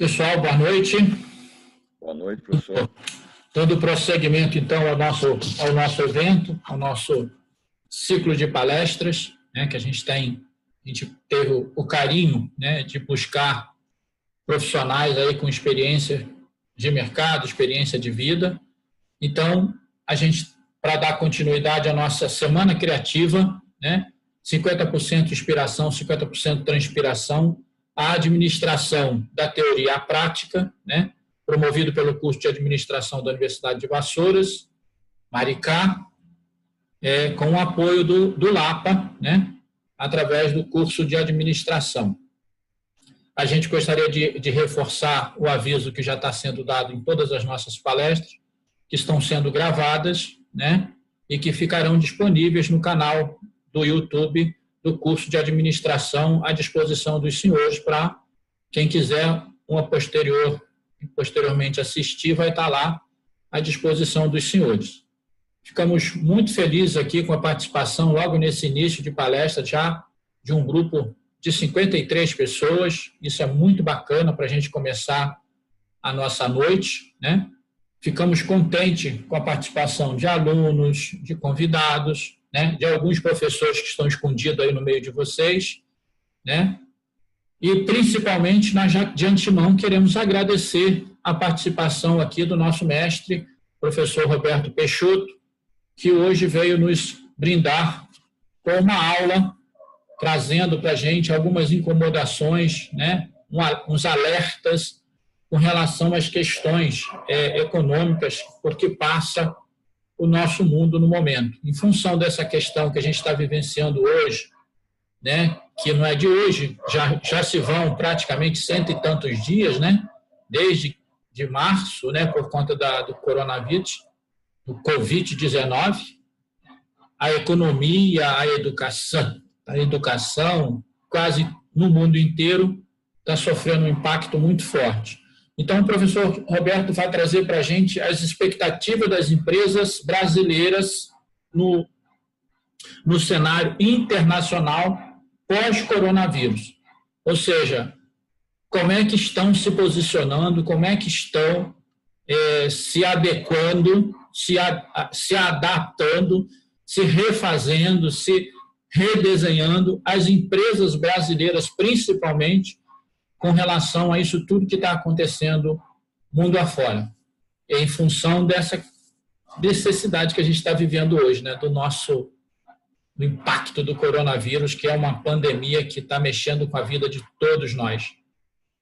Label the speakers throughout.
Speaker 1: Pessoal, boa noite.
Speaker 2: Boa noite, professor.
Speaker 1: Dando prosseguimento, então, ao nosso evento, ao nosso ciclo de palestras, né, que a gente teve o carinho, né, de buscar profissionais aí com experiência de mercado, experiência de vida. Então, a gente, para dar continuidade à nossa semana criativa, né, 50% inspiração, 50% transpiração, a administração da teoria à prática, né, promovido pelo curso de administração da Universidade de Vassouras, Maricá, com o apoio do LAPA, né, através do curso de administração. A gente gostaria de reforçar o aviso que já está sendo dado em todas as nossas palestras, que estão sendo gravadas, né, e que ficarão disponíveis no canal do YouTube do curso de administração à disposição dos senhores para quem quiser posteriormente assistir, vai estar lá à disposição dos senhores. Ficamos muito felizes aqui com a participação logo nesse início de palestra já de um grupo de 53 pessoas. Isso é muito bacana para a gente começar a nossa noite, né? Ficamos contentes com a participação de alunos, de convidados, né, de alguns professores que estão escondidos aí no meio de vocês, né? E, principalmente, nós já de antemão queremos agradecer a participação aqui do nosso mestre, professor Roberto Peixoto, que hoje veio nos brindar com uma aula, trazendo para a gente algumas incomodações, né, uns alertas com relação às questões econômicas, porque passa o nosso mundo no momento. Em função dessa questão que a gente está vivenciando hoje, né, que não é de hoje, já se vão praticamente 100 e tantos dias, né, desde de março, né, por conta do coronavírus, do Covid-19, a economia, a educação, quase no mundo inteiro, está sofrendo um impacto muito forte. Então, o professor Roberto vai trazer para a gente as expectativas das empresas brasileiras no cenário internacional pós-coronavírus. Ou seja, como é que estão se posicionando, como é que estão se adequando, se adaptando, se refazendo, se redesenhando, as empresas brasileiras, principalmente, com relação a isso tudo que está acontecendo mundo afora, em função dessa necessidade que a gente está vivendo hoje, né, do impacto do coronavírus, que é uma pandemia que está mexendo com a vida de todos nós.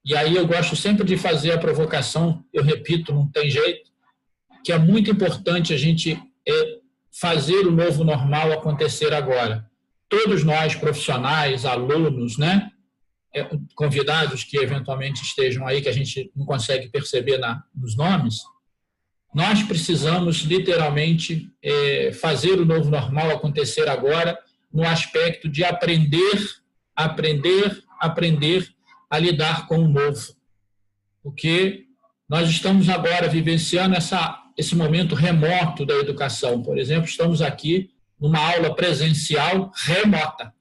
Speaker 1: E aí eu gosto sempre de fazer a provocação, eu repito, não tem jeito, que é muito importante a gente fazer o novo normal acontecer agora. Todos nós, profissionais, alunos, né, convidados que eventualmente estejam aí, que a gente não consegue perceber nos nomes, nós precisamos literalmente fazer o novo normal acontecer agora no aspecto de aprender a lidar com o novo. Porque nós estamos agora vivenciando esse momento remoto da educação. Por exemplo, estamos aqui numa aula presencial remota.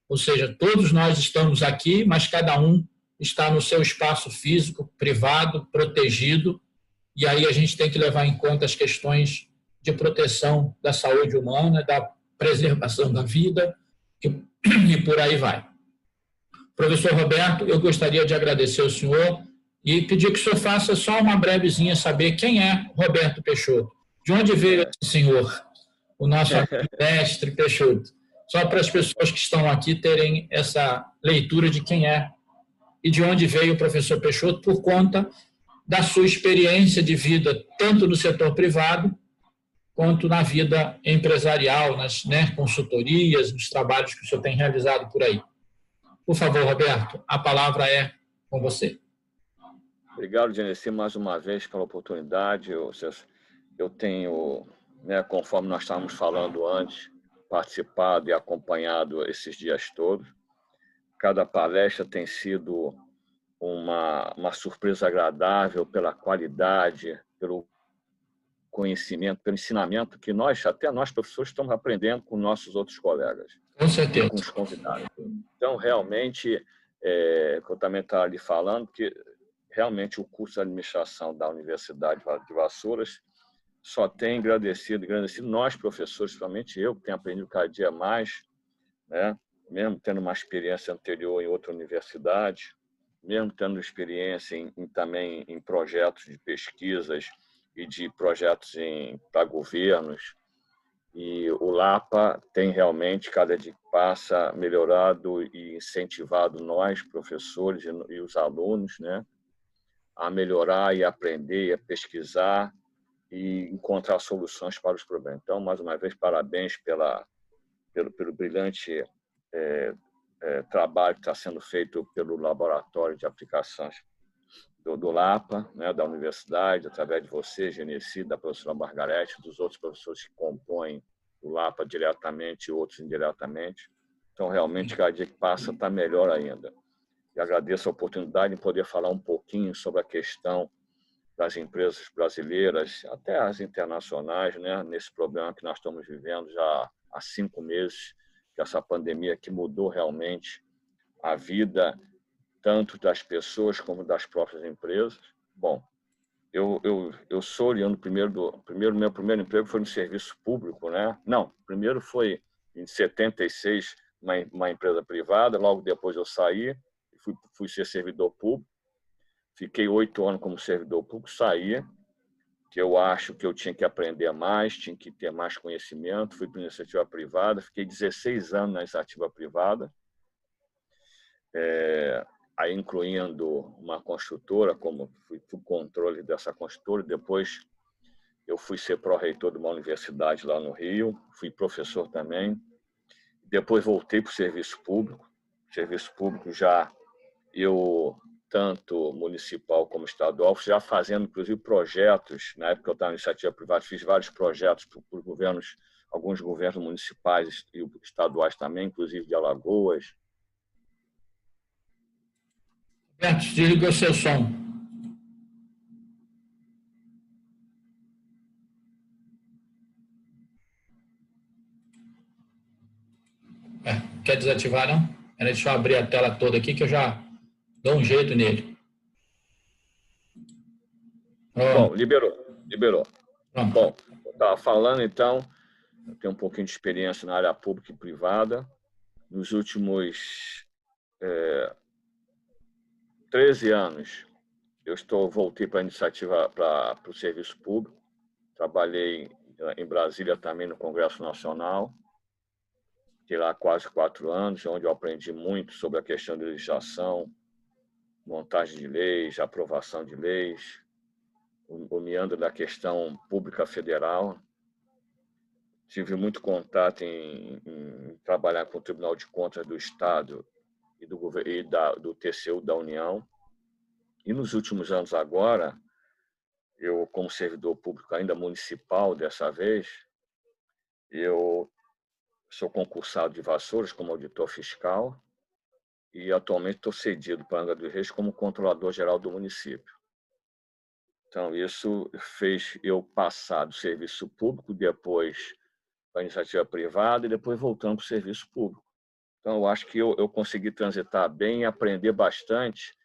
Speaker 1: Ou seja, todos nós estamos aqui, mas cada um está no seu espaço físico, privado, protegido, e aí a gente tem que levar em conta as questões de proteção da saúde humana, da preservação da vida, e por aí vai. Professor Roberto, eu gostaria de agradecer ao senhor e pedir que o senhor faça só uma brevezinha saber quem é Roberto Peixoto. De onde veio esse senhor, o nosso mestre Peixoto? Só para as pessoas que estão aqui terem essa leitura de quem é e de onde veio o professor Peixoto por conta da sua experiência de vida, tanto no setor privado quanto na vida empresarial, nas, né, consultorias, nos trabalhos que o senhor tem realizado por aí. Por favor, Roberto, a palavra é com você.
Speaker 2: Obrigado, Genesi, mais uma vez pela oportunidade. Eu tenho, né, conforme nós estávamos falando antes, participado e acompanhado esses dias todos. Cada palestra tem sido uma surpresa agradável pela qualidade, pelo conhecimento, pelo ensinamento que até nós professores, estamos aprendendo com nossos outros colegas.
Speaker 1: Com certeza.
Speaker 2: Com os convidados. Então, realmente, eu também estava ali falando que realmente o curso de administração da Universidade de Vassouras só tem agradecido nós, professores, principalmente eu, que tenho aprendido cada dia mais, né? Mesmo tendo uma experiência anterior em outra universidade, mesmo tendo experiência também em projetos de pesquisas e de projetos para governos. E o Lapa tem realmente, cada dia que passa, melhorado e incentivado nós, professores e os alunos, né, a melhorar e aprender, e a pesquisar e encontrar soluções para os problemas. Então, mais uma vez, parabéns pelo brilhante trabalho que está sendo feito pelo Laboratório de Aplicações do Lapa, né, da universidade, através de você, Genesi, da professora Margarete, dos outros professores que compõem o Lapa diretamente e outros indiretamente. Então, realmente, cada dia que passa está melhor ainda. E agradeço a oportunidade de poder falar um pouquinho sobre a questão das empresas brasileiras, até as internacionais, né, nesse problema que nós estamos vivendo já há 5 meses, que essa pandemia que mudou realmente a vida tanto das pessoas como das próprias empresas. Bom, eu sou oriundo meu primeiro emprego foi no serviço público, né? Não, primeiro foi em 76 uma empresa privada, logo depois eu saí, fui ser servidor público, fiquei 8 anos como servidor público, saí, que eu acho que eu tinha que aprender mais, tinha que ter mais conhecimento, fui para a iniciativa privada, fiquei 16 anos na iniciativa privada, aí incluindo uma construtora, como fui controle dessa construtora, depois eu fui ser pró-reitor de uma universidade lá no Rio, fui professor também, depois voltei para o serviço público já eu, tanto municipal como estadual, já fazendo inclusive projetos, na época eu estava na iniciativa privada, fiz vários projetos para os governos, alguns governos municipais e estaduais também, inclusive de Alagoas.
Speaker 1: Roberto, desliga o seu som. Quer desativar, não? Deixa eu abrir a tela toda aqui que eu já dou um jeito nele.
Speaker 2: Pronto. Bom, liberou.
Speaker 1: Pronto.
Speaker 2: Bom, eu estava falando, então, eu tenho um pouquinho de experiência na área pública e privada. Nos últimos 13 anos, voltei para a iniciativa, para o serviço público. Trabalhei em Brasília também no Congresso Nacional. Fiquei lá quase 4 anos, onde eu aprendi muito sobre a questão de legislação, montagem de leis, aprovação de leis, o meandro da questão pública federal. Tive muito contato em trabalhar com o Tribunal de Contas do Estado e do TCU da União. E nos últimos anos agora, eu, como servidor público ainda municipal dessa vez, eu sou concursado de Vassouras como auditor fiscal e atualmente estou cedido para Angra dos Reis como controlador-geral do município. Então, isso fez eu passar do serviço público, depois para a iniciativa privada e depois voltando para o serviço público. Então, eu acho que eu consegui transitar bem e aprender bastante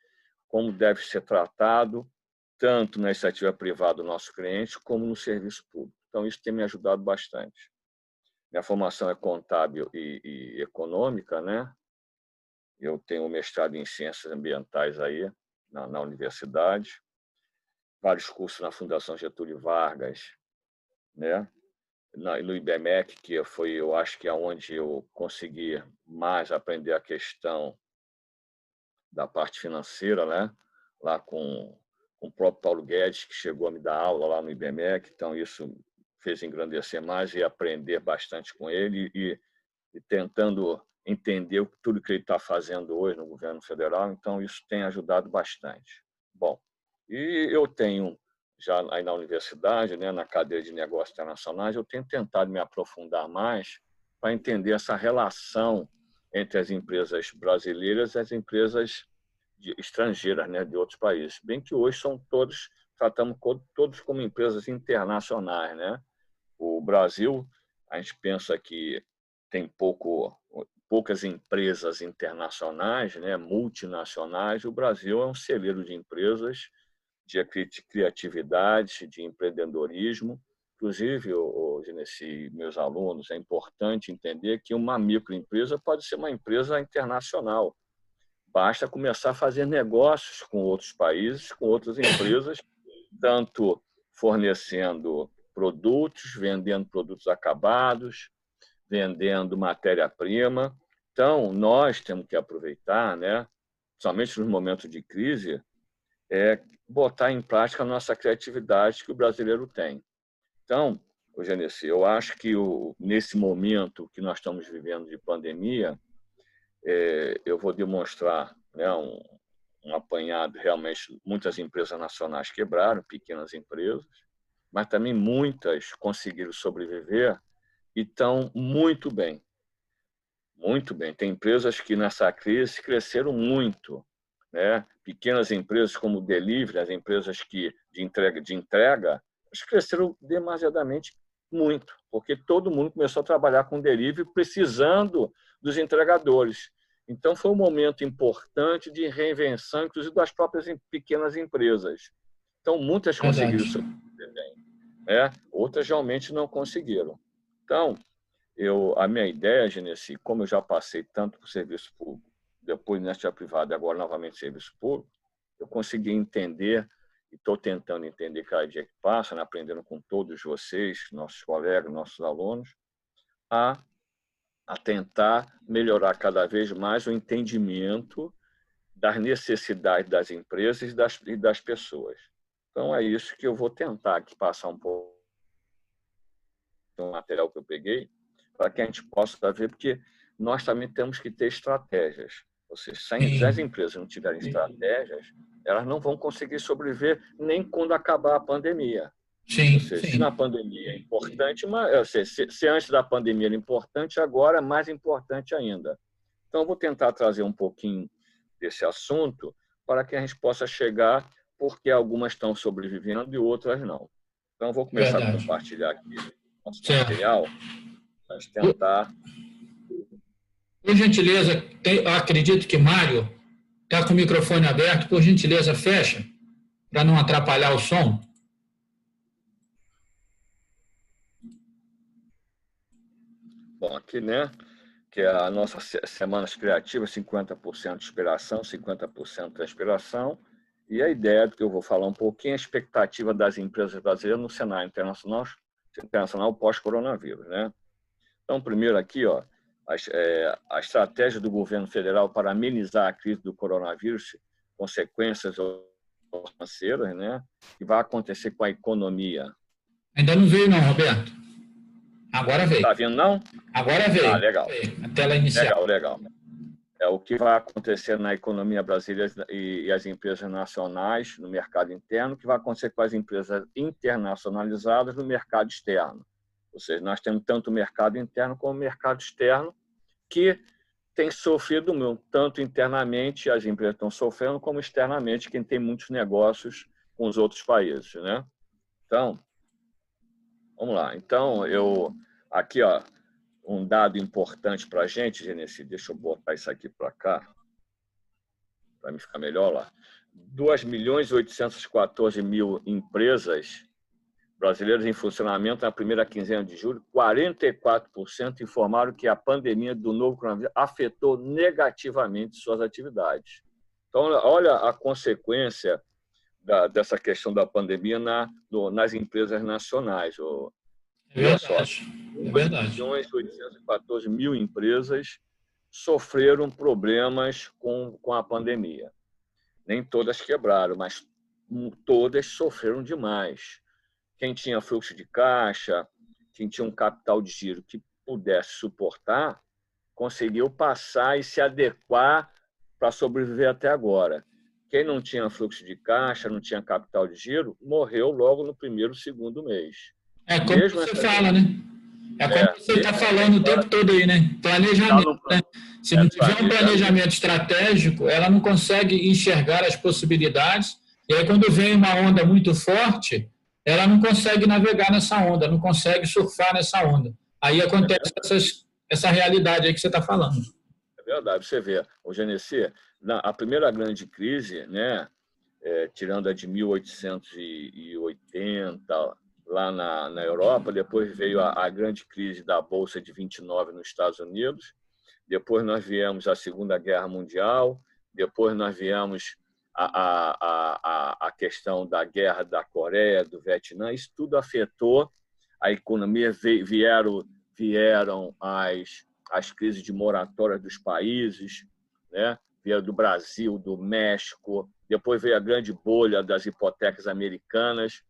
Speaker 2: como deve ser tratado, tanto na iniciativa privada do nosso cliente, como no serviço público. Então, isso tem me ajudado bastante. Minha formação é contábil e econômica, né? Eu tenho um mestrado em ciências ambientais aí, na universidade, vários cursos na Fundação Getúlio Vargas, né? No IBMEC, que foi, eu acho que é onde eu consegui mais aprender a questão da parte financeira, né? Lá com o próprio Paulo Guedes, que chegou a me dar aula lá no IBMEC, então isso fez engrandecer mais e aprender bastante com ele e tentando entender tudo que ele está fazendo hoje no governo federal, então isso tem ajudado bastante. Bom, e eu tenho, já aí na universidade, né, na cadeira de negócios internacionais, eu tenho tentado me aprofundar mais para entender essa relação entre as empresas brasileiras e as empresas estrangeiras, né, de outros países. Bem que hoje tratamos todos como empresas internacionais, né? O Brasil, a gente pensa que tem poucas empresas internacionais, né, multinacionais, o Brasil é um celeiro de empresas, de criatividade, de empreendedorismo. Inclusive, Genesi, meus alunos, é importante entender que uma microempresa pode ser uma empresa internacional. Basta começar a fazer negócios com outros países, com outras empresas, tanto fornecendo produtos, vendendo produtos acabados, vendendo matéria-prima. Então, nós temos que aproveitar, né, somente nos momentos de crise, botar em prática a nossa criatividade que o brasileiro tem. Então, Genesi, eu acho que nesse momento que nós estamos vivendo de pandemia, eu vou demonstrar, né, um apanhado. Realmente, muitas empresas nacionais quebraram, pequenas empresas, mas também muitas conseguiram sobreviver e estão muito bem. Muito bem. Tem empresas que nessa crise cresceram muito, né? Pequenas empresas como o delivery, as empresas de entrega, cresceram demasiadamente muito, porque todo mundo começou a trabalhar com delivery precisando dos entregadores. Então, foi um momento importante de reinvenção, inclusive das próprias pequenas empresas. Então, muitas conseguiram sobreviver bem, né? Outras realmente não conseguiram. Então, a minha ideia, Genesi, como eu já passei tanto por serviço público, depois iniciativa privada e agora novamente serviço público, eu consegui entender, e estou tentando entender cada dia que passa, né, aprendendo com todos vocês, nossos colegas, nossos alunos, a tentar melhorar cada vez mais o entendimento das necessidades das empresas e das pessoas. Então, é isso que eu vou tentar aqui passar um pouco do material que eu peguei, para que a gente possa ver, porque nós também temos que ter estratégias. Ou seja, se as empresas não tiverem estratégias, elas não vão conseguir sobreviver nem quando acabar a pandemia.
Speaker 1: Sim,
Speaker 2: ou seja, se na pandemia é importante, mas, se antes da pandemia era importante, agora é mais importante ainda. Então, eu vou tentar trazer um pouquinho desse assunto para que a gente possa chegar, porque algumas estão sobrevivendo e outras não. Então, eu vou começar a compartilhar aqui nosso material para tentar.
Speaker 1: Por gentileza, eu acredito que Mário está com o microfone aberto, por gentileza, fecha, para não atrapalhar o som.
Speaker 2: Bom, aqui, né, que é a nossa Semanas Criativas, 50% inspiração, 50% transpiração, e a ideia do que eu vou falar um pouquinho é a expectativa das empresas brasileiras no cenário internacional pós-coronavírus, né? Então, primeiro aqui, ó, a estratégia do governo federal para amenizar a crise do coronavírus, consequências financeiras, né, que vai acontecer com a economia.
Speaker 1: Ainda não veio não, Roberto. Agora veio.
Speaker 2: Está vendo, não?
Speaker 1: Agora veio.
Speaker 2: Ah, legal.
Speaker 1: A tela inicial.
Speaker 2: Legal. É o que vai acontecer na economia brasileira e as empresas nacionais no mercado interno, o que vai acontecer com as empresas internacionalizadas no mercado externo. Ou seja, nós temos tanto o mercado interno como o mercado externo, que tem sofrido muito, tanto internamente, as empresas estão sofrendo, como externamente, quem tem muitos negócios com os outros países, né? Então, vamos lá. Então, aqui, ó, um dado importante para a gente, Genesi, deixa eu botar isso aqui para cá, para me ficar melhor lá. 2.814.000 empresas brasileiras em funcionamento na primeira quinzena de julho, 44% informaram que a pandemia do novo coronavírus afetou negativamente suas atividades. Então, olha a consequência dessa questão da pandemia nas empresas nacionais.
Speaker 1: É verdade.
Speaker 2: 1.814.000 empresas sofreram problemas com a pandemia. Nem todas quebraram, mas todas sofreram demais. Quem tinha fluxo de caixa, quem tinha um capital de giro que pudesse suportar, conseguiu passar e se adequar para sobreviver até agora. Quem não tinha fluxo de caixa, não tinha capital de giro, morreu logo no primeiro, segundo mês.
Speaker 1: É como mesmo você fala, né? É como você está falando o tempo todo aí, né? Planejamento, né? Se não tiver um planejamento estratégico, ela não consegue enxergar as possibilidades, e aí quando vem uma onda muito forte, ela não consegue navegar nessa onda, não consegue surfar nessa onda. Aí acontece essa realidade aí que você está falando.
Speaker 2: verdade. Você vê, o Genesi, a primeira grande crise, né, tirando a de 1880, lá na Europa, depois veio a grande crise da Bolsa de 29 nos Estados Unidos, depois nós viemos a Segunda Guerra Mundial, depois nós viemos a questão da guerra da Coreia, do Vietnã, isso tudo afetou a economia, vieram as crises de moratória dos países, né? Vieram do Brasil, do México, depois veio a grande bolha das hipotecas americanas.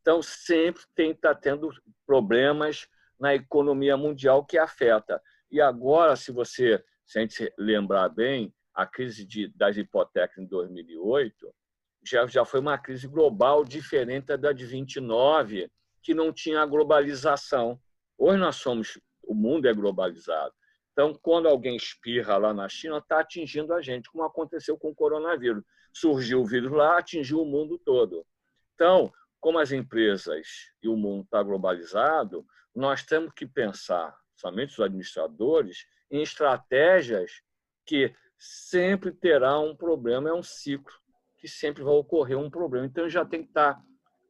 Speaker 2: Então, sempre está tendo problemas na economia mundial que afeta. E agora, se a gente se lembrar bem, a crise das hipotecas em 2008 já foi uma crise global diferente da de 29, que não tinha a globalização. Hoje o mundo é globalizado. Então, quando alguém espirra lá na China, está atingindo a gente, como aconteceu com o coronavírus. Surgiu o vírus lá, atingiu o mundo todo. Então, como as empresas e o mundo está globalizado, nós temos que pensar, somente os administradores, em estratégias que sempre terá um problema, é um ciclo, que sempre vai ocorrer um problema. Então, já tem que estar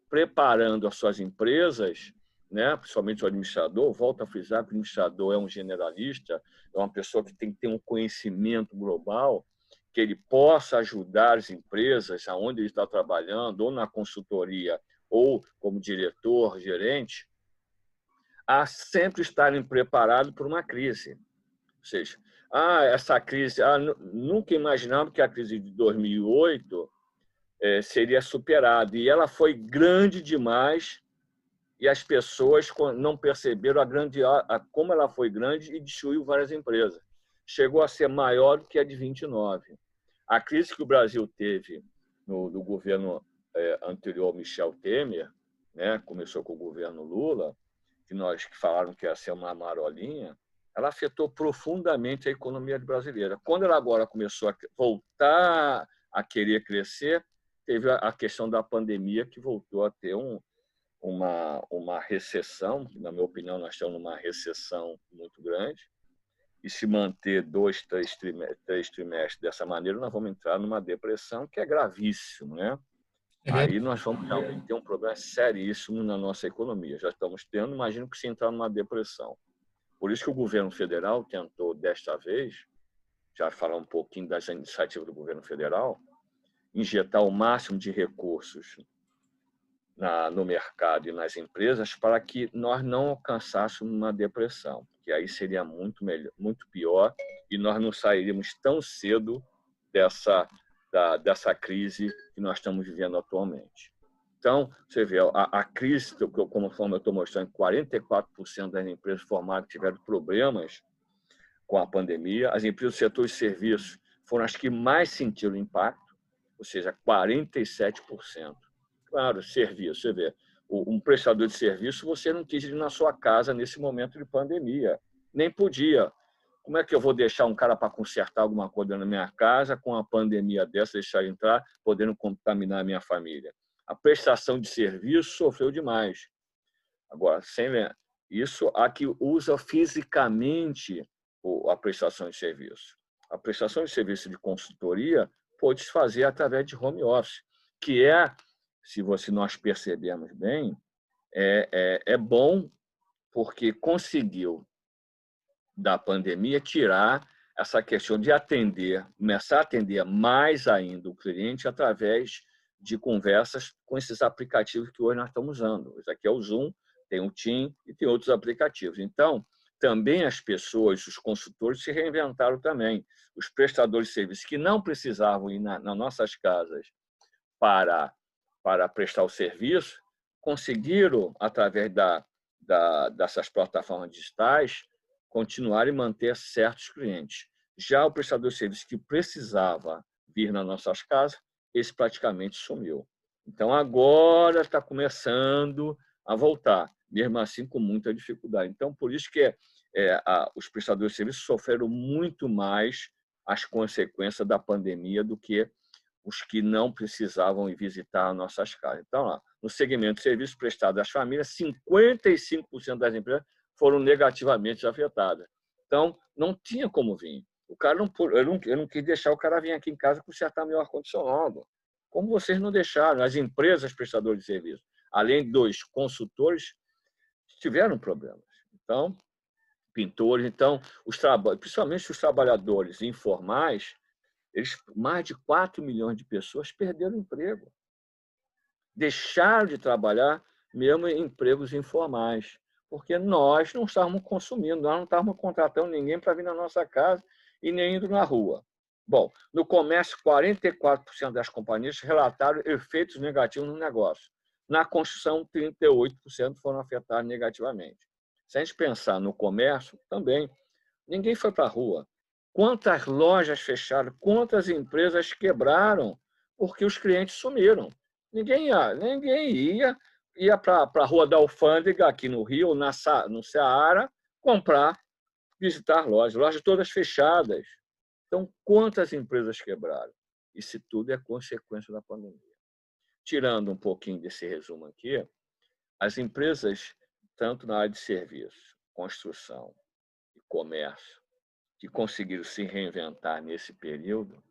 Speaker 2: preparando as suas empresas, né? Principalmente o administrador, volto a frisar que o administrador é um generalista, é uma pessoa que tem que ter um conhecimento global, que ele possa ajudar as empresas aonde ele está trabalhando, ou na consultoria, ou como diretor, gerente, a sempre estarem preparados para uma crise. Ou seja, essa crise, nunca imaginava que a crise de 2008 seria superada. E ela foi grande demais e as pessoas não perceberam como ela foi grande e destruiu várias empresas. Chegou a ser maior do que a de 29. A crise que o Brasil teve no governo anterior ao Michel Temer, né, começou com o governo Lula, que falaram que ia ser uma marolinha, ela afetou profundamente a economia brasileira. Quando ela agora começou a voltar a querer crescer, teve a questão da pandemia, que voltou a ter uma recessão. Na minha opinião, nós estamos numa recessão muito grande. E se manter 2, 3 trimestres dessa maneira, nós vamos entrar numa depressão que é gravíssimo, né? Aí nós vamos realmente ter um problema seríssimo na nossa economia. Já estamos tendo, imagino que se entrar numa depressão. Por isso que o governo federal tentou, desta vez, já falar um pouquinho das iniciativas do governo federal, injetar o máximo de recursos no mercado e nas empresas para que nós não alcançássemos uma depressão, que aí seria muito pior, e nós não sairíamos tão cedo dessa crise que nós estamos vivendo atualmente. Então, você vê, a crise, conforme eu estou mostrando, 44% das empresas formadas tiveram problemas com a pandemia. As empresas do setor de serviços foram as que mais sentiram o impacto, ou seja, 47%. Claro, serviço, você vê, um prestador de serviço, você não quis ir na sua casa nesse momento de pandemia, nem podia. Como é que eu vou deixar um cara para consertar alguma coisa na minha casa com a pandemia dessa, deixar entrar, podendo contaminar a minha família? A prestação de serviço sofreu demais. Agora, isso a que usa fisicamente a prestação de serviço. A prestação de serviço de consultoria pode se fazer através de home office, que se nós percebermos bem, é bom porque conseguiu, da pandemia, tirar essa questão de começar a atender mais ainda o cliente através de conversas com esses aplicativos que hoje nós estamos usando. Esse aqui é o Zoom, tem o Teams e tem outros aplicativos. Então, também as pessoas, os consultores, se reinventaram também. Os prestadores de serviços que não precisavam ir nas nossas casas para prestar o serviço, conseguiram, através dessas plataformas digitais, continuar e manter certos clientes. Já o prestador de serviço que precisava vir nas nossas casas, esse praticamente sumiu. Então, agora está começando a voltar, mesmo assim com muita dificuldade. Então, por isso que os prestadores de serviço sofreram muito mais as consequências da pandemia do que os que não precisavam ir visitar as nossas casas. Então, no segmento de serviços prestados às famílias, 55% das empresas foram negativamente afetadas. Então, não tinha como vir. O cara eu não quis deixar o cara vir aqui em casa consertar meu ar-condicionado. Como vocês não deixaram? As empresas prestadoras de serviço, além dos consultores, tiveram problemas. Então, pintores, principalmente os trabalhadores informais, mais de 4 milhões de pessoas perderam emprego. Deixaram de trabalhar mesmo em empregos informais, porque nós não estávamos consumindo, nós não estávamos contratando ninguém para vir na nossa casa e nem indo na rua. Bom, no comércio, 44% das companhias relataram efeitos negativos no negócio. Na construção, 38% foram afetados negativamente. Se a gente pensar no comércio, também, ninguém foi para a rua. Quantas lojas fecharam, quantas empresas quebraram, porque os clientes sumiram. Ninguém ia para a Rua da Alfândega, aqui no Rio, no Ceará, comprar, visitar lojas todas fechadas. Então, quantas empresas quebraram? Isso tudo é consequência da pandemia. Tirando um pouquinho desse resumo aqui, as empresas, tanto na área de serviço, construção e comércio, que conseguiram se reinventar nesse período,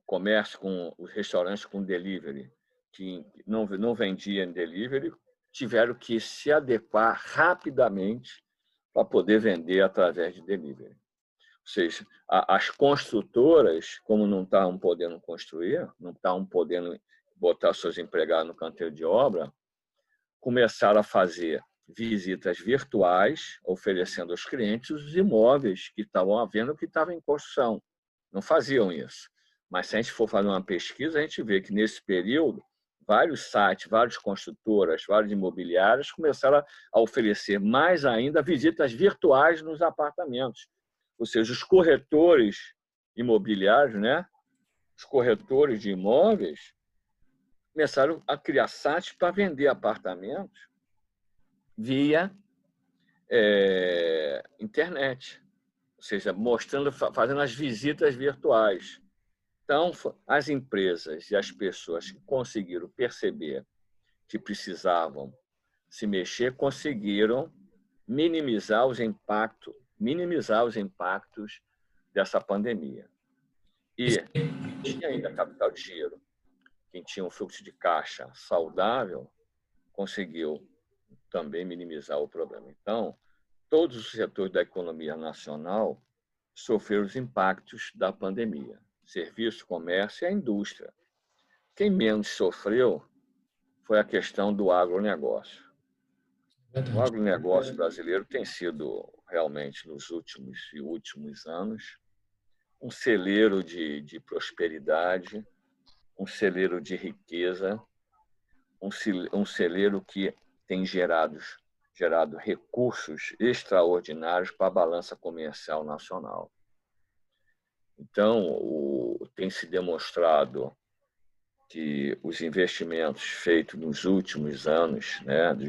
Speaker 2: comércio com os restaurantes com delivery, que não vendiam em delivery, tiveram que se adequar rapidamente para poder vender através de delivery. Ou seja, as construtoras, como não estavam podendo construir, não estavam podendo botar seus empregados no canteiro de obra, começaram a fazer visitas virtuais, oferecendo aos clientes os imóveis que estavam à venda, que estavam em construção. Não faziam isso. Mas se a gente for fazer uma pesquisa, a gente vê que nesse período, vários sites, várias construtoras, vários imobiliários começaram a oferecer mais ainda visitas virtuais nos apartamentos. Ou seja, os corretores imobiliários, né? Os corretores de imóveis, começaram a criar sites para vender apartamentos via internet, ou seja, fazendo as visitas virtuais. Então, as empresas e as pessoas que conseguiram perceber que precisavam se mexer, conseguiram minimizar os impactos dessa pandemia. E quem tinha ainda capital de giro, quem tinha um fluxo de caixa saudável, conseguiu também minimizar o problema. Então, todos os setores da economia nacional sofreram os impactos da pandemia. Serviço, comércio e a indústria. Quem menos sofreu foi a questão do agronegócio. O agronegócio brasileiro tem sido, realmente, nos últimos anos, um celeiro de prosperidade, um celeiro de riqueza, um celeiro que tem gerado recursos extraordinários para a balança comercial nacional. Então, tem se demonstrado que os investimentos feitos nos últimos anos, né, de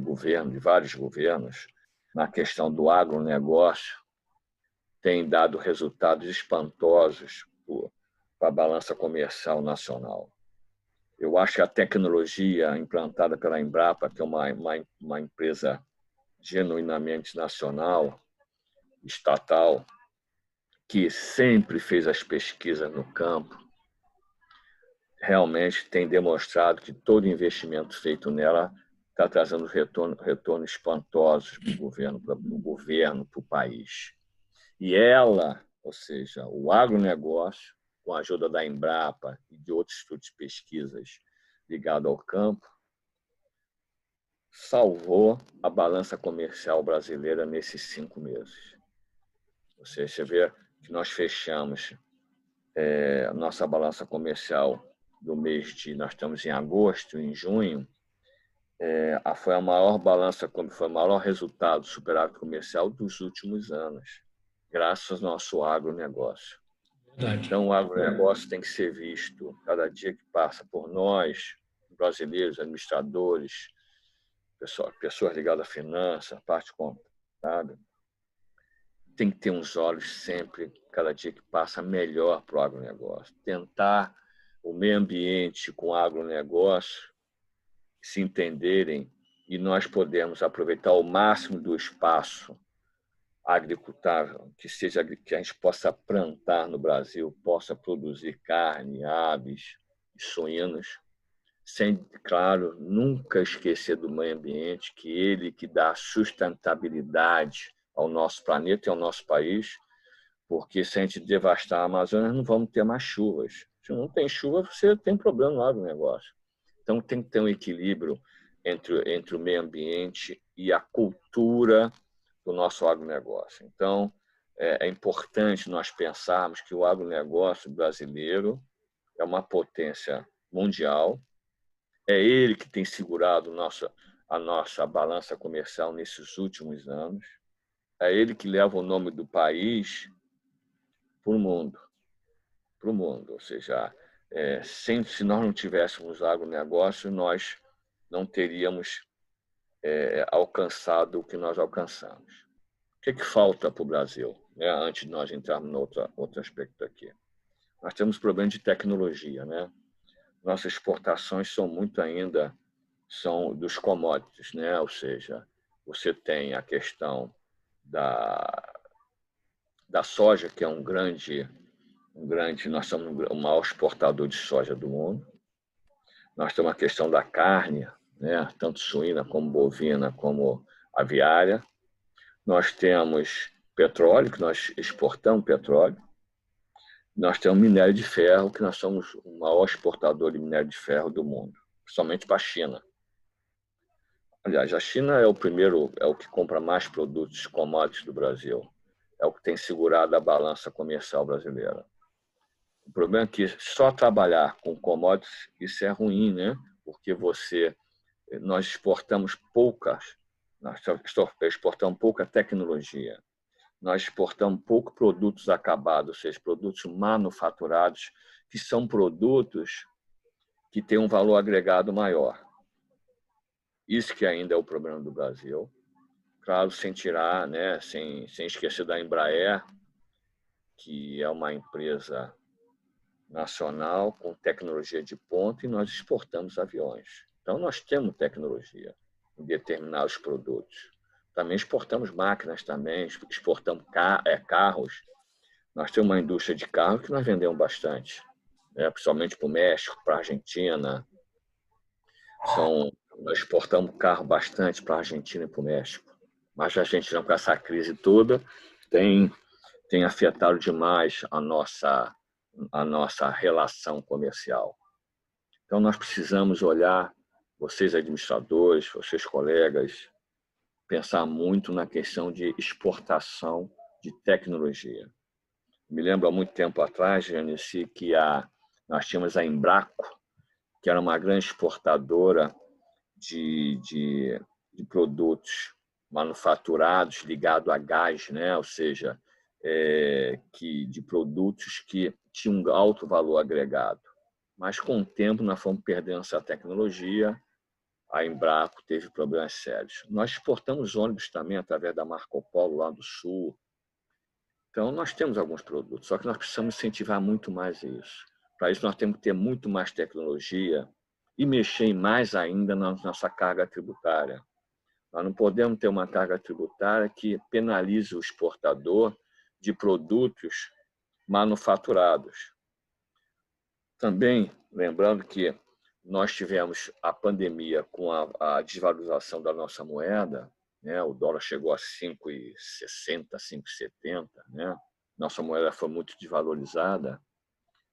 Speaker 2: vários governos, na questão do agronegócio, têm dado resultados espantosos para a balança comercial nacional. Eu acho que a tecnologia implantada pela Embrapa, que é uma empresa genuinamente nacional, estatal, que sempre fez as pesquisas no campo, realmente tem demonstrado que todo investimento feito nela está trazendo retornos espantosos para o governo, para o país. E ela, ou seja, o agronegócio, com a ajuda da Embrapa e de outros institutos de pesquisas ligados ao campo, salvou a balança comercial brasileira nesses 5 meses. Ou seja, você vê que nós fechamos a nossa balança comercial do mês nós estamos em agosto, em junho, foi a maior foi o maior resultado superávit comercial dos últimos anos, graças ao nosso agronegócio. Verdade. Então, o agronegócio tem que ser visto cada dia que passa por nós, brasileiros, administradores, pessoas ligadas à finança, parte contábil. Tem que ter uns olhos sempre, cada dia que passa, melhor para o agronegócio. Tentar o meio ambiente com o agronegócio se entenderem e nós podemos aproveitar o máximo do espaço agricultável, que a gente possa plantar no Brasil, possa produzir carne, aves e suínos, sem, claro, nunca esquecer do meio ambiente, que ele que dá sustentabilidade ao nosso planeta e ao nosso país, porque se a gente devastar a Amazônia, não vamos ter mais chuvas. Se não tem chuva, você tem problema no agronegócio. Então, tem que ter um equilíbrio entre o meio ambiente e a cultura do nosso agronegócio. Então, é importante nós pensarmos que o agronegócio brasileiro é uma potência mundial, é ele que tem segurado a nossa balança comercial nesses últimos anos, é ele que leva o nome do país para o mundo. Ou seja, se nós não tivéssemos agronegócio, nós não teríamos alcançado o que nós alcançamos. O que falta para o Brasil, né? Antes de nós entrarmos no outro aspecto aqui? Nós temos problema de tecnologia, né? Nossas exportações são dos commodities, né? Ou seja, você tem a questão da soja, que é nós somos o maior exportador de soja do mundo. Nós temos a questão da carne, né? Tanto suína como bovina, como aviária. Nós temos petróleo, que nós exportamos petróleo. Nós temos minério de ferro, que nós somos o maior exportador de minério de ferro do mundo, principalmente para a China. Aliás, a China é o que compra mais produtos commodities do Brasil. É o que tem segurado a balança comercial brasileira. O problema é que só trabalhar com commodities, isso é ruim, né? Porque nós exportamos pouca tecnologia. Nós exportamos pouco produtos acabados, ou seja, produtos manufaturados, que são produtos que têm um valor agregado maior. Isso que ainda é o problema do Brasil. Claro, sem tirar, né, sem esquecer da Embraer, que é uma empresa nacional com tecnologia de ponta, e nós exportamos aviões. Então, nós temos tecnologia em determinados produtos. Também exportamos máquinas, exportamos carros. Nós temos uma indústria de carro que nós vendemos bastante, né? Principalmente para o México, para a Argentina. Nós exportamos carro bastante para a Argentina e para o México. Mas a Argentina, com essa crise toda, tem afetado demais a nossa relação comercial. Então, nós precisamos olhar, vocês administradores, vocês colegas, pensar muito na questão de exportação de tecnologia. Me lembro, há muito tempo atrás, Janice, que nós tínhamos a Embraco, que era uma grande exportadora de produtos manufaturados ligados a gás, né? Ou seja, de produtos que tinham um alto valor agregado. Mas, com o tempo, nós fomos perdendo essa tecnologia, a Embraco teve problemas sérios. Nós exportamos ônibus também através da Marco Polo, lá do Sul. Então, nós temos alguns produtos, só que nós precisamos incentivar muito mais isso. Para isso, nós temos que ter muito mais tecnologia e mexer mais ainda na nossa carga tributária. Nós não podemos ter uma carga tributária que penalize o exportador de produtos manufaturados. Também, lembrando que nós tivemos a pandemia com a desvalorização da nossa moeda, né? O dólar chegou a 5,60, 5,70, né? Nossa moeda foi muito desvalorizada.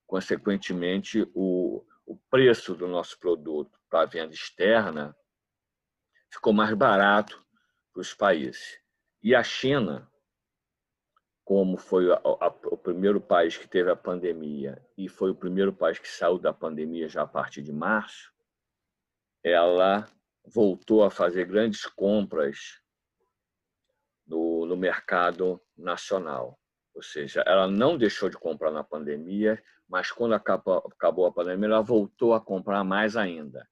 Speaker 2: Consequentemente, o preço do nosso produto para a venda externa ficou mais barato para os países. E a China, como foi o primeiro país que teve a pandemia e foi o primeiro país que saiu da pandemia já a partir de março, ela voltou a fazer grandes compras no mercado nacional. Ou seja, ela não deixou de comprar na pandemia, mas quando acabou a pandemia, ela voltou a comprar mais ainda.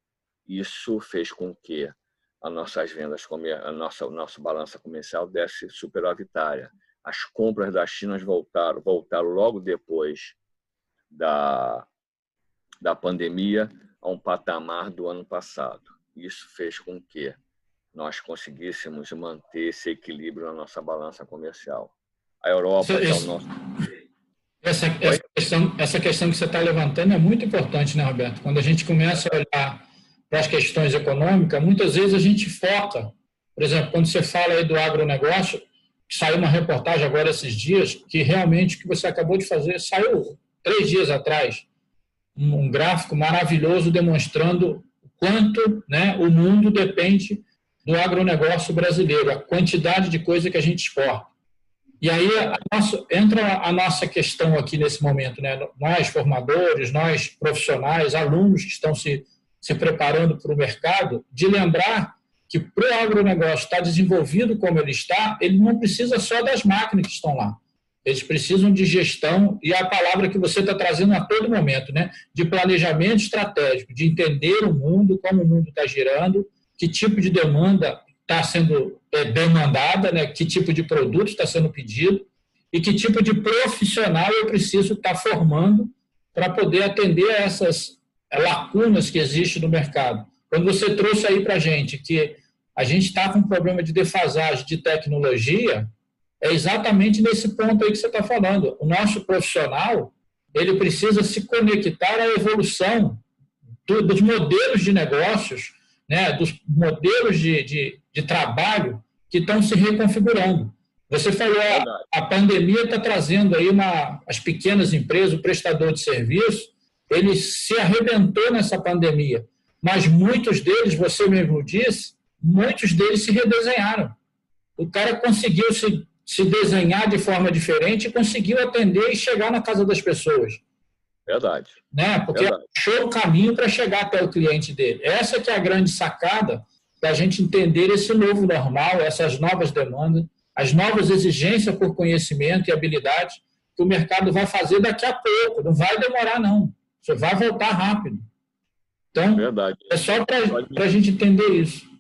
Speaker 2: Isso fez com que as nossas vendas, a nossa balança comercial desse superavitária. As compras da China voltaram logo depois da pandemia a um patamar do ano passado. Isso fez com que nós conseguíssemos manter esse equilíbrio na nossa balança comercial. A Europa, que é o nosso...
Speaker 1: Essa questão que você está levantando é muito importante, né, Roberto? Quando a gente começa a olhar para as questões econômicas, muitas vezes a gente foca. Por exemplo, quando você fala aí do agronegócio, saiu uma reportagem agora esses dias, que realmente o que você acabou de fazer saiu 3 dias atrás, um gráfico maravilhoso demonstrando o quanto, né, o mundo depende do agronegócio brasileiro, a quantidade de coisa que a gente exporta. E aí entra a nossa questão aqui nesse momento, né? Nós, formadores, nós, profissionais, alunos que estão se preparando para o mercado, de lembrar que para o agronegócio estar desenvolvido como ele está, ele não precisa só das máquinas que estão lá. Eles precisam de gestão, e a palavra que você está trazendo a todo momento, né? De planejamento estratégico, de entender o mundo, como o mundo está girando, que tipo de demanda está sendo demandada, né? Que tipo de produto está sendo pedido e que tipo de profissional eu preciso estar formando para poder atender a essas lacunas que existem no mercado. Quando você trouxe aí para a gente que a gente está com um problema de defasagem de tecnologia, é exatamente nesse ponto aí que você está falando. O nosso profissional, ele precisa se conectar à evolução dos modelos de negócios, né, dos modelos de trabalho que estão se reconfigurando. Você falou, a pandemia está trazendo aí as pequenas empresas, o prestador de serviço, ele se arrebentou nessa pandemia, mas muitos deles, você mesmo disse, muitos deles se redesenharam. O cara conseguiu se desenhar de forma diferente e conseguiu atender e chegar na casa das pessoas.
Speaker 2: Verdade.
Speaker 1: Né? Porque achou o caminho para chegar até o cliente dele. Essa que é a grande sacada da gente entender esse novo normal, essas novas demandas, as novas exigências por conhecimento e habilidade que o mercado vai fazer daqui a pouco. Não vai demorar, não. Você vai voltar rápido. Então, verdade. É só para a gente entender isso.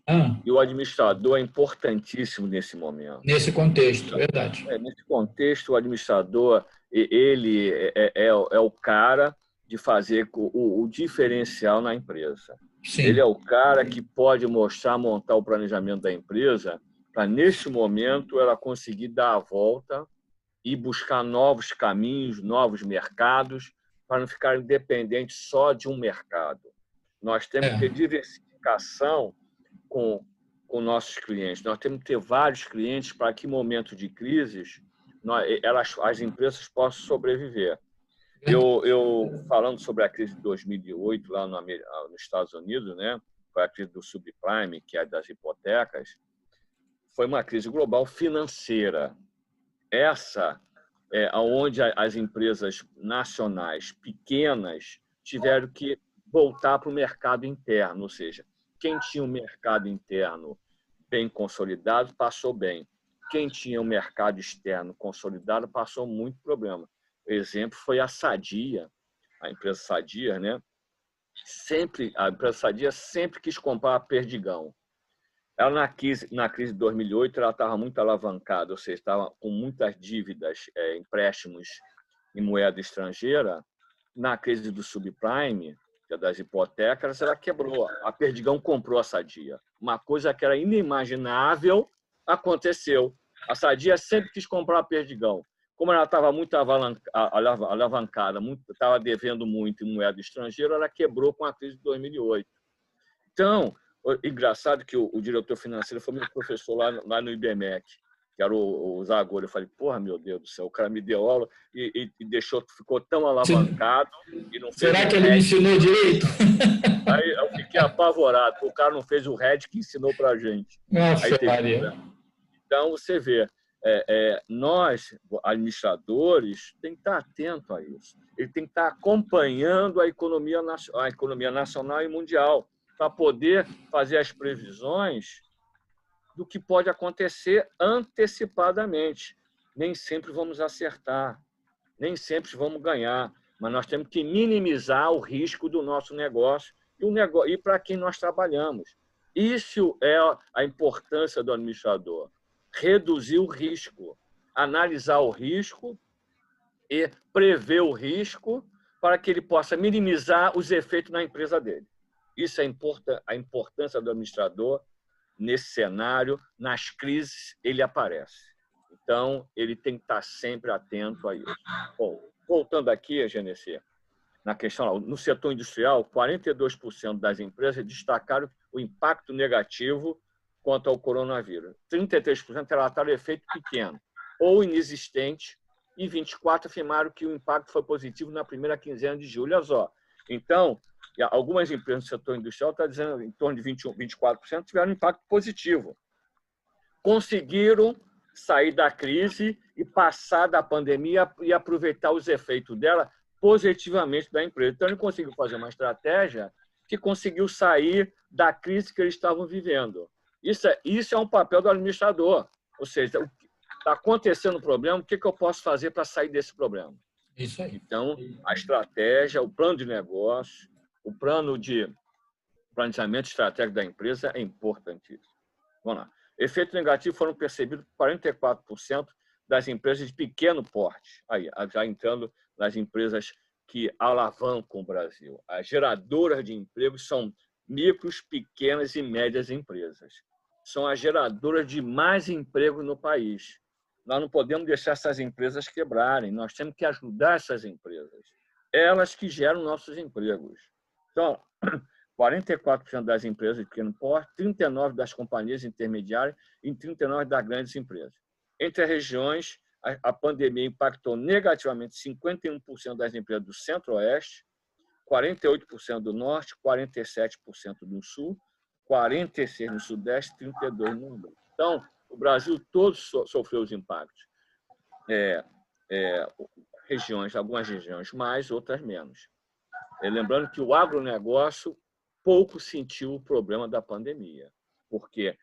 Speaker 2: E o administrador é importantíssimo nesse momento.
Speaker 1: Nesse contexto, verdade.
Speaker 2: Nesse contexto, o administrador ele é o cara de fazer o diferencial na empresa. Sim. Ele é o cara que pode montar o planejamento da empresa para, nesse momento, ela conseguir dar a volta e buscar novos caminhos, novos mercados, para não ficar independente só de um mercado. Nós temos que ter diversificação com nossos clientes. Nós temos que ter vários clientes para que, em momento de crises, as empresas possam sobreviver. Eu falando sobre a crise de 2008 lá nos Estados Unidos, né? Foi a crise do subprime, que é das hipotecas, foi uma crise global financeira. Essa é onde as empresas nacionais pequenas tiveram que voltar para o mercado interno, ou seja, quem tinha um mercado interno bem consolidado passou bem. Quem tinha um mercado externo consolidado passou muito problema. O exemplo foi a Sadia, a empresa Sadia, né? A empresa Sadia sempre quis comprar a Perdigão. Ela, na crise de 2008, ela estava muito alavancada, ou seja, estava com muitas dívidas, empréstimos em moeda estrangeira. Na crise do subprime, que é das hipotecas, ela quebrou. A Perdigão comprou a Sadia. Uma coisa que era inimaginável aconteceu. A Sadia sempre quis comprar a Perdigão. Como ela estava muito alavancada, estava devendo muito em moeda estrangeira, ela quebrou com a crise de 2008. Então, engraçado que o diretor financeiro foi meu professor lá no IBMEC, que era o Zagor. Eu falei, porra, meu Deus do céu, o cara me deu aula e ficou tão alavancado. E não fez.
Speaker 1: Será que ele me ensinou direito?
Speaker 2: Aí eu fiquei apavorado, porque o cara não fez o RED que ensinou para a gente.
Speaker 1: Nossa,
Speaker 2: então, você vê, nós, administradores, tem que estar atento a isso. Ele tem que estar acompanhando a economia nacional e mundial, para poder fazer as previsões do que pode acontecer antecipadamente. Nem sempre vamos acertar, nem sempre vamos ganhar, mas nós temos que minimizar o risco do nosso negócio e para quem nós trabalhamos. Isso é a importância do administrador. Reduzir o risco, analisar o risco e prever o risco para que ele possa minimizar os efeitos na empresa dele. Isso é a importância do administrador nesse cenário, nas crises, ele aparece. Então, ele tem que estar sempre atento a isso. Bom, voltando aqui, GNC, na questão, no setor industrial, 42% das empresas destacaram o impacto negativo quanto ao coronavírus. 33% relataram efeito pequeno ou inexistente e 24% afirmaram que o impacto foi positivo na primeira quinzena de julho. Olha só. Então, algumas empresas do setor industrial estão dizendo em torno de 21, 24% tiveram um impacto positivo. Conseguiram sair da crise e passar da pandemia e aproveitar os efeitos dela positivamente da empresa. Então, ele conseguiu fazer uma estratégia que conseguiu sair da crise que eles estavam vivendo. Isso é um papel do administrador. Ou seja, está acontecendo um problema, o que eu posso fazer para sair desse problema?
Speaker 1: Isso aí.
Speaker 2: Então, a estratégia, o plano de negócio, o plano de planejamento estratégico da empresa é importantíssimo. Vamos lá. Efeitos negativos foram percebidos por 44% das empresas de pequeno porte, aí, já entrando nas empresas que alavancam o Brasil. As geradoras de empregos são micros, pequenas e médias empresas. São as geradoras de mais emprego no país. Nós não podemos deixar essas empresas quebrarem, nós temos que ajudar essas empresas. Elas que geram nossos empregos. Então, 44% das empresas de pequeno porte, 39% das companhias intermediárias e 39% das grandes empresas. Entre as regiões, a pandemia impactou negativamente 51% das empresas do Centro-Oeste, 48% do Norte, 47% do Sul, 46% no Sudeste, 32% no Nordeste. Então, o Brasil todo sofreu os impactos. Algumas regiões mais, outras menos. Lembrando que o agronegócio pouco sentiu o problema da pandemia, porque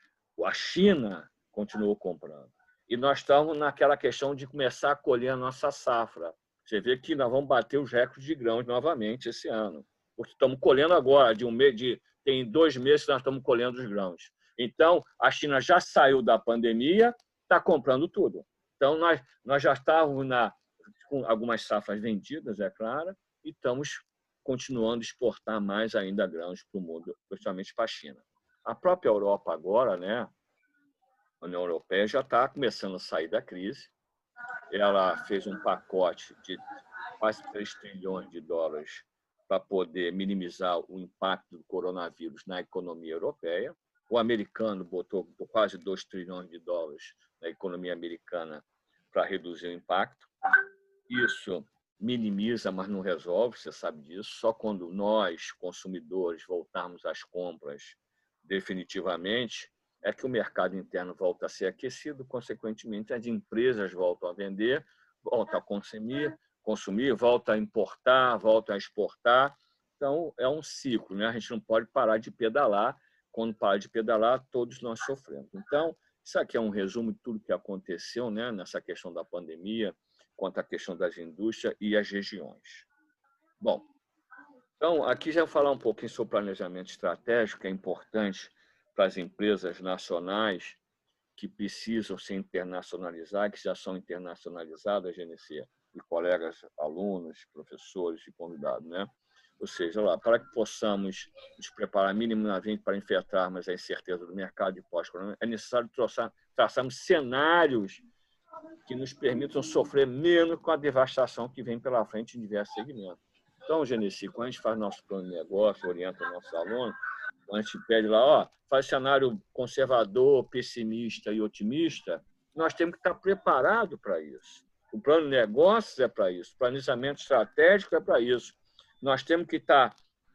Speaker 2: a China continuou comprando. E nós estamos naquela questão de começar a colher a nossa safra. Você vê que nós vamos bater os recordes de grãos novamente esse ano, porque estamos colhendo agora, tem 2 meses que nós estamos colhendo os grãos. Então, a China já saiu da pandemia, está comprando tudo. Então, nós já estávamos com algumas safras vendidas, é claro, e estamos continuando a exportar mais ainda grãos para o mundo, principalmente para a China. A própria Europa agora, né, a União Europeia já está começando a sair da crise. Ela fez um pacote de quase 3 trilhões de dólares para poder minimizar o impacto do coronavírus na economia europeia. O americano botou quase 2 trilhões de dólares na economia americana para reduzir o impacto. Isso minimiza, mas não resolve, você sabe disso. Só quando nós, consumidores, voltarmos às compras definitivamente, é que o mercado interno volta a ser aquecido, consequentemente, as empresas voltam a vender, voltam a consumir, voltam a importar, voltam a exportar. Então, é um ciclo, né? A gente não pode parar de pedalar. Quando para de pedalar, todos nós sofremos. Então, isso aqui é um resumo de tudo que aconteceu, né, nessa questão da pandemia, quanto à questão das indústrias e as regiões. Bom, então, aqui já vou falar um pouquinho sobre planejamento estratégico, que é importante para as empresas nacionais que precisam se internacionalizar, que já são internacionalizadas, GNC, e colegas, alunos, professores e convidados, né? Ou seja, para que possamos nos preparar minimamente para enfrentarmos a incerteza do mercado de pós-corona, é necessário traçarmos cenários que nos permitam sofrer menos com a devastação que vem pela frente em diversos segmentos. Então, Genesi, quando a gente faz nosso plano de negócio, orienta o nosso aluno, quando a gente pede lá, faz cenário conservador, pessimista e otimista, nós temos que estar preparados para isso. O plano de negócios é para isso, o planejamento estratégico é para isso. Nós temos que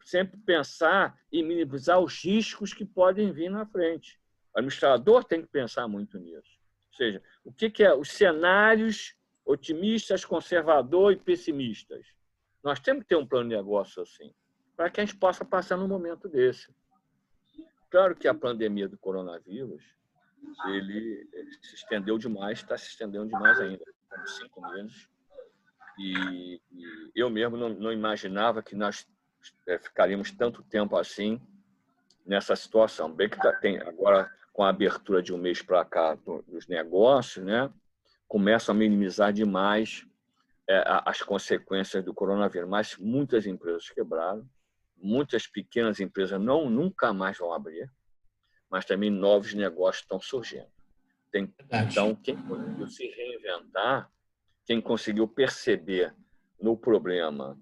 Speaker 2: sempre pensar e minimizar os riscos que podem vir na frente. O administrador tem que pensar muito nisso. Ou seja, o que é os cenários otimistas, conservador e pessimistas? Nós temos que ter um plano de negócio assim, para que a gente possa passar num momento desse. Claro que a pandemia do coronavírus, ele se estendeu demais, está se estendendo demais ainda, como 5 meses. E eu mesmo não imaginava que nós ficaríamos tanto tempo assim nessa situação. Bem que tem agora, com a abertura de um mês para cá dos negócios, né, começam a minimizar demais as consequências do coronavírus. Mas muitas empresas quebraram, muitas pequenas empresas nunca mais vão abrir. mas também novos negócios estão surgindo. Então, quem conseguiu se reinventar, quem conseguiu perceber no problema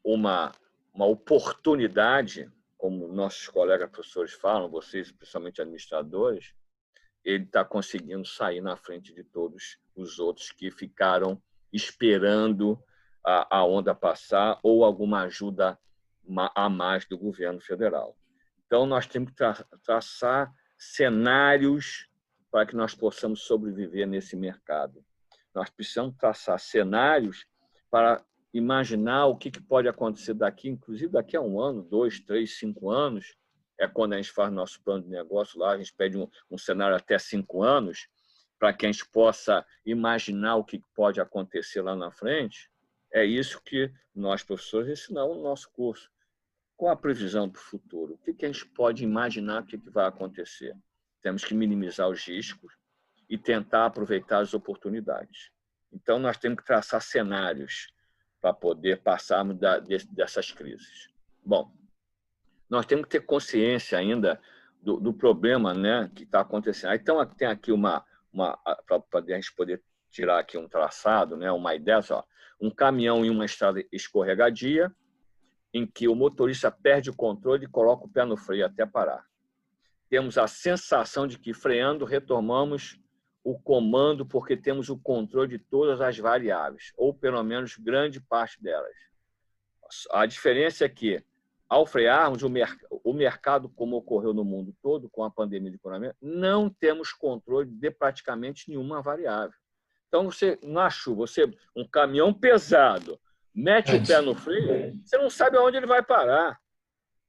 Speaker 2: uma oportunidade, como nossos colegas professores falam, vocês, principalmente administradores, ele está conseguindo sair na frente de todos os outros que ficaram esperando a onda passar ou alguma ajuda a mais do governo federal. Então, nós temos que traçar cenários para que nós possamos sobreviver nesse mercado. Nós precisamos traçar cenários para imaginar o que pode acontecer daqui, inclusive daqui a 1 ano, 2, 3, 5 anos, é quando a gente faz nosso plano de negócio lá, a gente pede um cenário até 5 anos, para que a gente possa imaginar o que pode acontecer lá na frente. É isso que nós, professores, ensinamos no nosso curso. Qual a previsão para o futuro? O que a gente pode imaginar que vai acontecer? Temos que minimizar os riscos e tentar aproveitar as oportunidades. Então, nós temos que traçar cenários para poder passarmos dessas crises. Bom, nós temos que ter consciência ainda do problema, né, que está acontecendo. Então, tem aqui para a gente poder tirar aqui um traçado, né, uma ideia, ó, um caminhão em uma estrada escorregadia, em que o motorista perde o controle e coloca o pé no freio até parar. Temos a sensação de que, freando, retomamos o comando porque temos o controle de todas as variáveis, ou pelo menos grande parte delas. A diferença é que, ao frearmos, o mercado, como ocorreu no mundo todo com a pandemia de coronavírus, não temos controle de praticamente nenhuma variável. Então, na chuva, um caminhão pesado, mete o pé no freio, você não sabe aonde ele vai parar.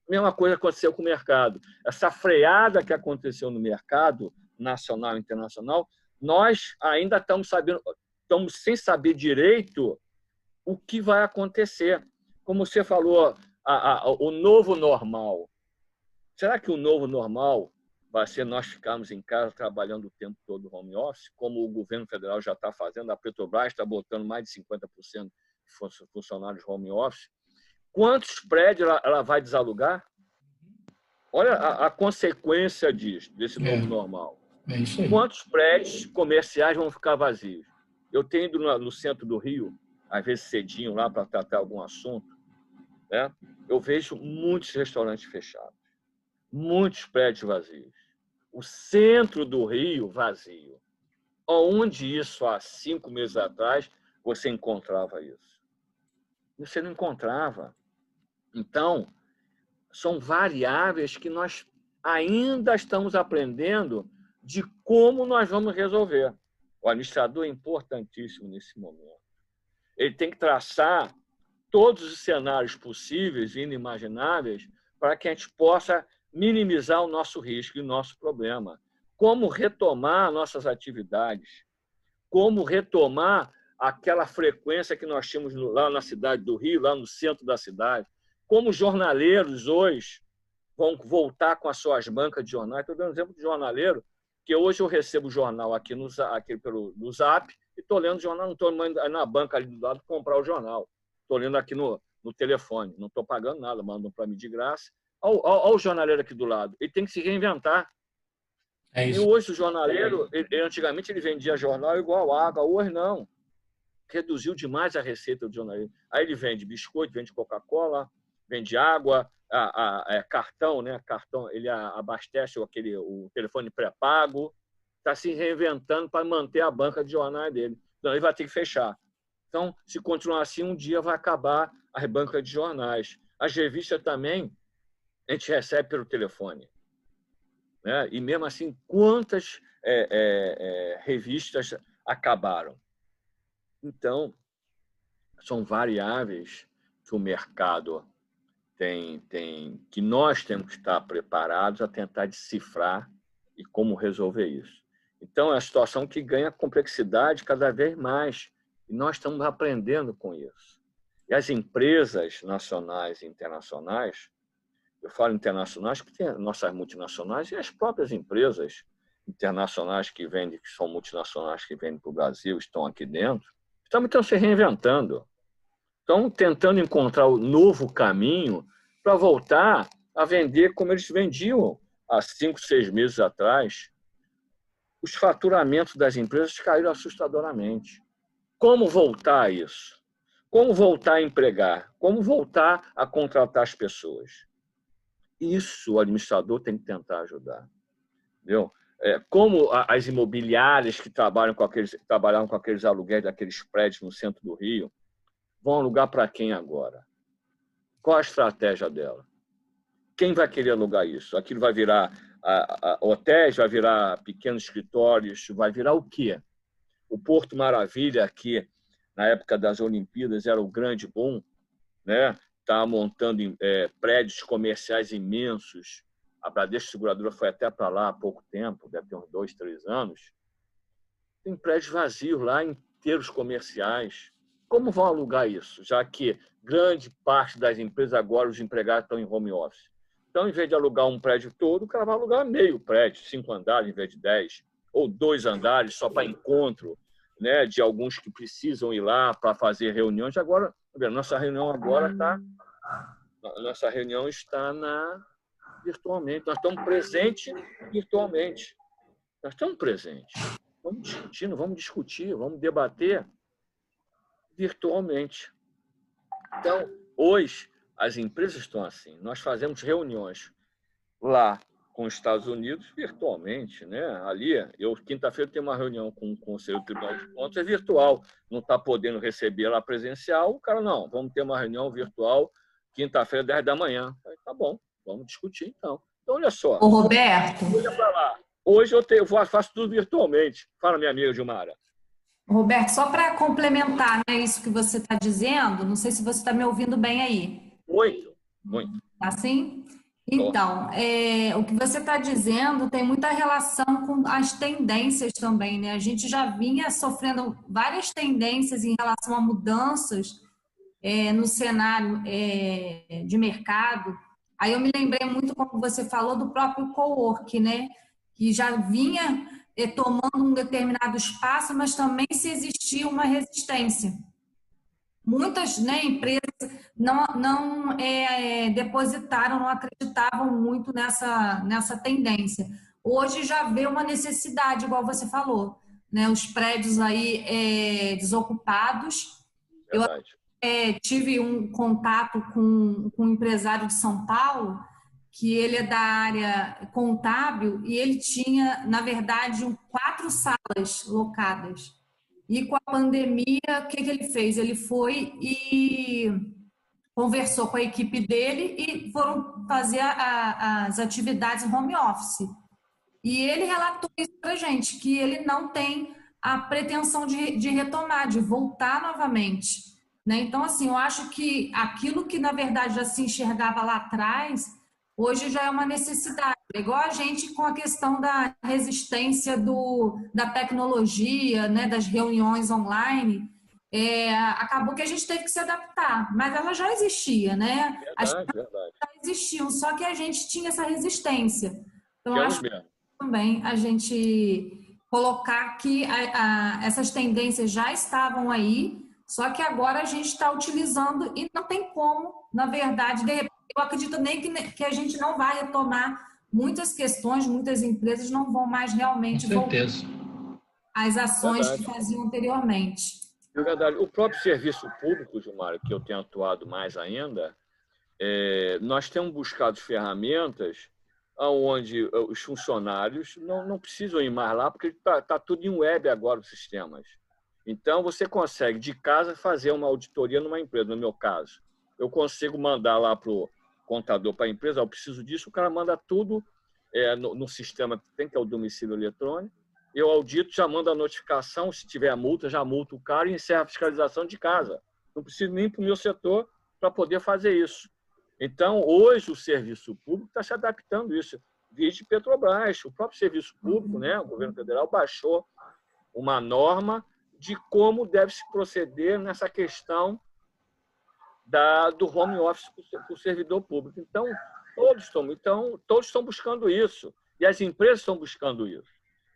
Speaker 2: Mesma coisa aconteceu com o mercado. Essa freada que aconteceu no mercado nacional e internacional, nós ainda estamos sem saber direito o que vai acontecer. Como você falou, o novo normal. Será que o novo normal vai ser nós ficarmos em casa trabalhando o tempo todo home office, como o governo federal já está fazendo? A Petrobras está botando mais de 50% de funcionários home office. Quantos prédios ela vai desalugar? Olha a consequência desse novo normal.
Speaker 1: É isso aí.
Speaker 2: Quantos prédios comerciais vão ficar vazios? Eu tenho ido no centro do Rio, às vezes cedinho lá para tratar algum assunto, né? Eu vejo muitos restaurantes fechados, muitos prédios vazios. O centro do Rio vazio. Onde isso, há 5 meses atrás, você encontrava isso? Você não encontrava. Então, são variáveis que nós ainda estamos aprendendo de como nós vamos resolver. O administrador é importantíssimo nesse momento. Ele tem que traçar todos os cenários possíveis e inimagináveis para que a gente possa minimizar o nosso risco e o nosso problema. Como retomar nossas atividades, como retomar aquela frequência que nós tínhamos lá na cidade do Rio, lá no centro da cidade, como jornaleiros hoje vão voltar com as suas bancas de jornais. Estou dando um exemplo de jornaleiro, que hoje eu recebo o jornal aqui no Zap e estou lendo o jornal, não estou na banca ali do lado comprar o jornal. Estou lendo aqui no telefone, não estou pagando nada, mandam para mim de graça. Olha o jornaleiro aqui do lado, ele tem que se reinventar.
Speaker 1: É isso.
Speaker 2: E hoje o jornaleiro, antigamente ele vendia jornal igual água, hoje não. Reduziu demais a receita do jornaleiro. Aí ele vende biscoito, vende Coca-Cola, vende água, cartão, né? Cartão, ele abastece o telefone pré-pago, está se reinventando para manter a banca de jornais dele. Então, ele vai ter que fechar. Então, se continuar assim, um dia vai acabar as bancas de jornais. As revistas também, a gente recebe pelo telefone, né? E mesmo assim, quantas revistas acabaram? Então, são variáveis que o mercado que nós temos que estar preparados a tentar decifrar e como resolver isso. Então, é uma situação que ganha complexidade cada vez mais e nós estamos aprendendo com isso. E as empresas nacionais e internacionais, eu falo internacionais porque tem nossas multinacionais e as próprias empresas internacionais que são multinacionais que vendem para o Brasil, estão aqui dentro, estão se reinventando. Estão tentando encontrar o novo caminho para voltar a vender como eles vendiam há 5, 6 meses atrás, os faturamentos das empresas caíram assustadoramente. Como voltar a isso? Como voltar a empregar? Como voltar a contratar as pessoas? Isso o administrador tem que tentar ajudar. Entendeu? Como as imobiliárias que trabalhavam com aqueles aluguéis daqueles prédios no centro do Rio, vão alugar para quem agora? Qual a estratégia dela? Quem vai querer alugar isso? Aquilo vai virar hotéis, vai virar pequenos escritórios, vai virar o quê? O Porto Maravilha, que na época das Olimpíadas era o grande boom, né? Está montando prédios comerciais imensos. A Bradesco Seguradora foi até para lá há pouco tempo, deve ter uns 2, 3 anos. Tem prédios vazios lá, inteiros comerciais. Como vão alugar isso? Já que grande parte das empresas agora, os empregados estão em home office. Então, em vez de alugar um prédio todo, o cara vai alugar meio prédio, 5 andares em vez de 10, ou 2 andares só para encontro, né, de alguns que precisam ir lá para fazer reuniões. Agora, nossa reunião agora está virtualmente. Nós estamos presentes virtualmente. Nós estamos presentes. Vamos discutir, vamos debater virtualmente. Então, hoje, as empresas estão assim. Nós fazemos reuniões lá com os Estados Unidos virtualmente, né? Ali, quinta-feira tenho uma reunião com o Conselho do Tribunal de Contas, é virtual. Não está podendo receber lá presencial, o cara, não, vamos ter uma reunião virtual quinta-feira, 10 da manhã. Tá bom, vamos discutir então. Então, olha só.
Speaker 3: Ô, Roberto.
Speaker 2: Olha para lá. Hoje faço tudo virtualmente. Fala, minha amiga Gilmara.
Speaker 3: Roberto, só para complementar, né, isso que você está dizendo, não sei se você está me ouvindo bem aí.
Speaker 2: Muito, muito.
Speaker 3: Tá sim? Então, o que você está dizendo tem muita relação com as tendências também, né? A gente já vinha sofrendo várias tendências em relação a mudanças no cenário de mercado. Aí eu me lembrei muito, como você falou, do próprio cowork, né? Que já vinha tomando um determinado espaço, mas também se existia uma resistência. Muitas, né, empresas não depositaram, não acreditavam muito nessa tendência. Hoje já vê uma necessidade, igual você falou, né? Os prédios aí desocupados.
Speaker 2: Verdade.
Speaker 3: Eu tive um contato com um empresário de São Paulo, que ele é da área contábil, e ele tinha, na verdade, 4 salas locadas. E com a pandemia, o que ele fez? Ele foi e conversou com a equipe dele e foram fazer as atividades home office. E ele relatou isso para a gente, que ele não tem a pretensão de retomar, de voltar novamente. Né? Então, assim, eu acho que aquilo que, na verdade, já se enxergava lá atrás, hoje já é uma necessidade. É igual a gente com a questão da resistência da tecnologia, né, das reuniões online. Acabou que a gente teve que se adaptar, mas ela já existia, né?
Speaker 2: Verdade.
Speaker 3: Já existiam, só que a gente tinha essa resistência. Então, eu acho que também a gente colocar que essas tendências já estavam aí, só que agora a gente está utilizando e não tem como, na verdade, de repente, eu acredito nem que a gente não vai retomar muitas questões, muitas empresas não vão mais realmente voltar às ações que faziam anteriormente.
Speaker 2: É verdade. O próprio serviço público, Gilmar, que eu tenho atuado mais ainda, nós temos buscado ferramentas onde os funcionários não precisam ir mais lá, porque está tudo em web agora, os sistemas. Então, você consegue, de casa, fazer uma auditoria numa empresa, no meu caso. Eu consigo mandar lá para o contador, para a empresa, eu preciso disso, o cara manda tudo no sistema que tem, que é o domicílio eletrônico. Eu audito, já mando a notificação, se tiver a multa, já multo o cara e encerra a fiscalização de casa. Não preciso nem para o meu setor para poder fazer isso. Então, hoje, o serviço público está se adaptando a isso. Vide Petrobras, o próprio serviço público, né, o governo federal baixou uma norma de como deve se proceder nessa questão do home office para o servidor público. Então, todos estão buscando isso. E as empresas estão buscando isso.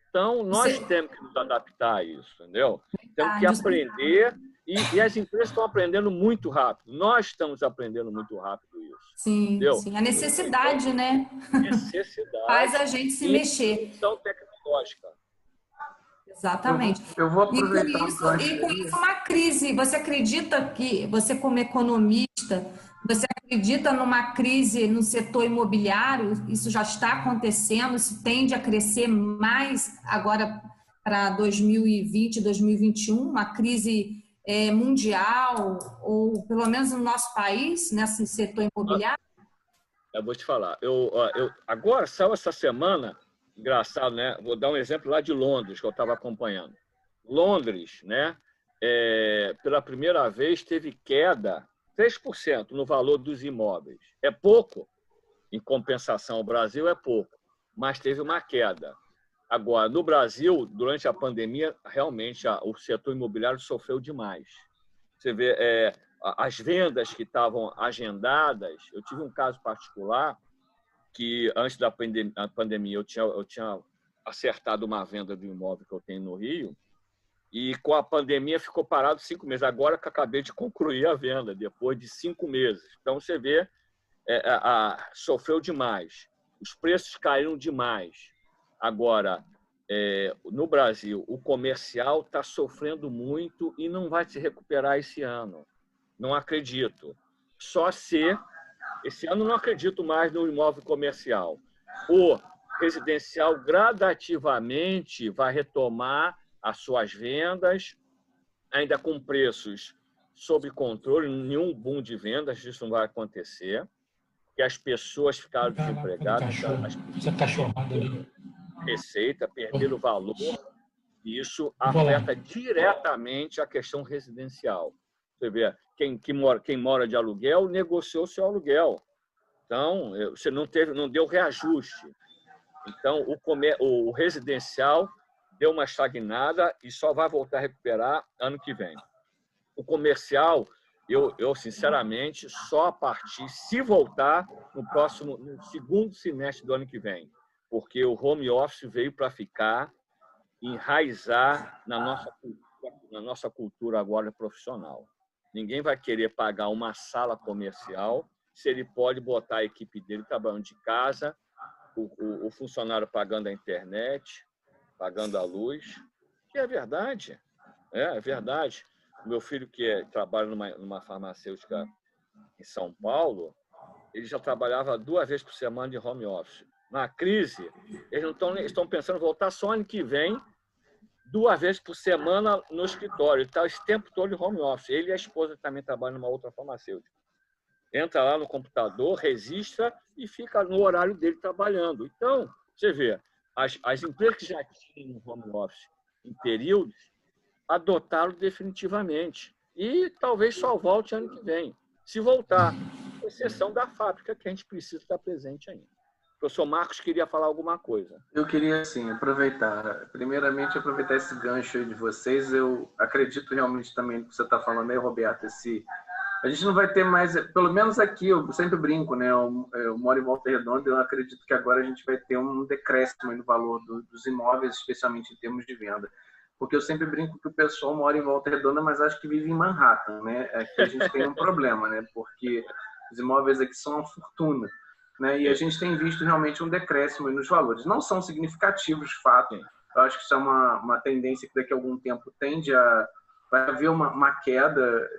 Speaker 2: Então, nós temos que nos adaptar a isso, entendeu? Temos que aprender E as empresas estão aprendendo muito rápido. Nós estamos aprendendo muito rápido isso.
Speaker 3: Sim,
Speaker 2: entendeu?
Speaker 3: sim. A necessidade, né?
Speaker 2: Necessidade.
Speaker 3: Faz a gente se mexer.
Speaker 2: Questão tecnológica.
Speaker 3: Exatamente.
Speaker 4: Eu vou aproveitar
Speaker 3: e com isso uma crise. Você acredita que, você como economista, você acredita numa crise no setor imobiliário? Isso já está acontecendo? Isso tende a crescer mais agora para 2020, 2021? Uma crise mundial, ou pelo menos no nosso país, nesse setor imobiliário?
Speaker 2: Eu vou te falar. Agora, saiu essa semana, engraçado, né? Vou dar um exemplo lá de Londres, que eu estava acompanhando. Londres, né? Pela primeira vez, teve queda 3% no valor dos imóveis. É pouco, em compensação ao Brasil é pouco, mas teve uma queda. Agora, no Brasil, durante a pandemia, realmente o setor imobiliário sofreu demais. Você vê as vendas que estavam agendadas. Eu tive um caso particular que, antes da pandemia, eu tinha acertado uma venda de um imóvel que eu tenho no Rio, e com a pandemia ficou parado 5 meses. Agora que acabei de concluir a venda, depois de 5 meses. Então, você vê, sofreu demais. Os preços caíram demais. Agora, no Brasil, o comercial está sofrendo muito e não vai se recuperar esse ano. Não acredito. Só se... Esse ano não acredito mais no imóvel comercial. O residencial gradativamente vai retomar as suas vendas, ainda com preços sob controle, nenhum boom de vendas, isso não vai acontecer, porque as pessoas ficaram desempregadas,
Speaker 1: Essa cachorrada ali.
Speaker 2: receita, perderam o valor, e isso afeta diretamente a questão residencial. Você vê, quem mora de aluguel negociou seu aluguel. Então, você não deu reajuste. Então, o residencial deu uma estagnada e só vai voltar a recuperar ano que vem. O comercial, eu sinceramente, só a partir, se voltar, no segundo semestre do ano que vem. Porque o home office veio para ficar, enraizar na nossa cultura agora profissional. Ninguém vai querer pagar uma sala comercial se ele pode botar a equipe dele trabalhando de casa, o funcionário pagando a internet, pagando a luz. E é verdade. É verdade. O meu filho, que trabalha numa farmacêutica em São Paulo, ele já trabalhava 2 vezes por semana de home office. Na crise, eles estão pensando em voltar só ano que vem, 2 vezes por semana no escritório. Ele está esse tempo todo em home office. Ele e a esposa também trabalham numa outra farmacêutica. Entra lá no computador, registra e fica no horário dele trabalhando. Então, você vê, as empresas que já tinham home office em períodos, adotaram definitivamente. E talvez só volte ano que vem. Se voltar, com exceção da fábrica, que a gente precisa estar presente ainda. O professor Marcos queria falar alguma coisa.
Speaker 4: Eu queria, sim, primeiramente, aproveitar esse gancho aí de vocês. Eu acredito realmente também no que você está falando aí, Roberto, a gente não vai ter mais, pelo menos aqui, eu sempre brinco, né? Eu moro em Volta Redonda, eu acredito que agora a gente vai ter um decréscimo no valor dos imóveis, especialmente em termos de venda. Porque eu sempre brinco que o pessoal mora em Volta Redonda, mas acho que vive em Manhattan, né? Aqui a gente tem um problema, né? Porque os imóveis aqui são uma fortuna, né? E a gente tem visto realmente um decréscimo nos valores. Não são significativos, de fato. Eu acho que isso é uma tendência que daqui a algum tempo vai haver uma queda,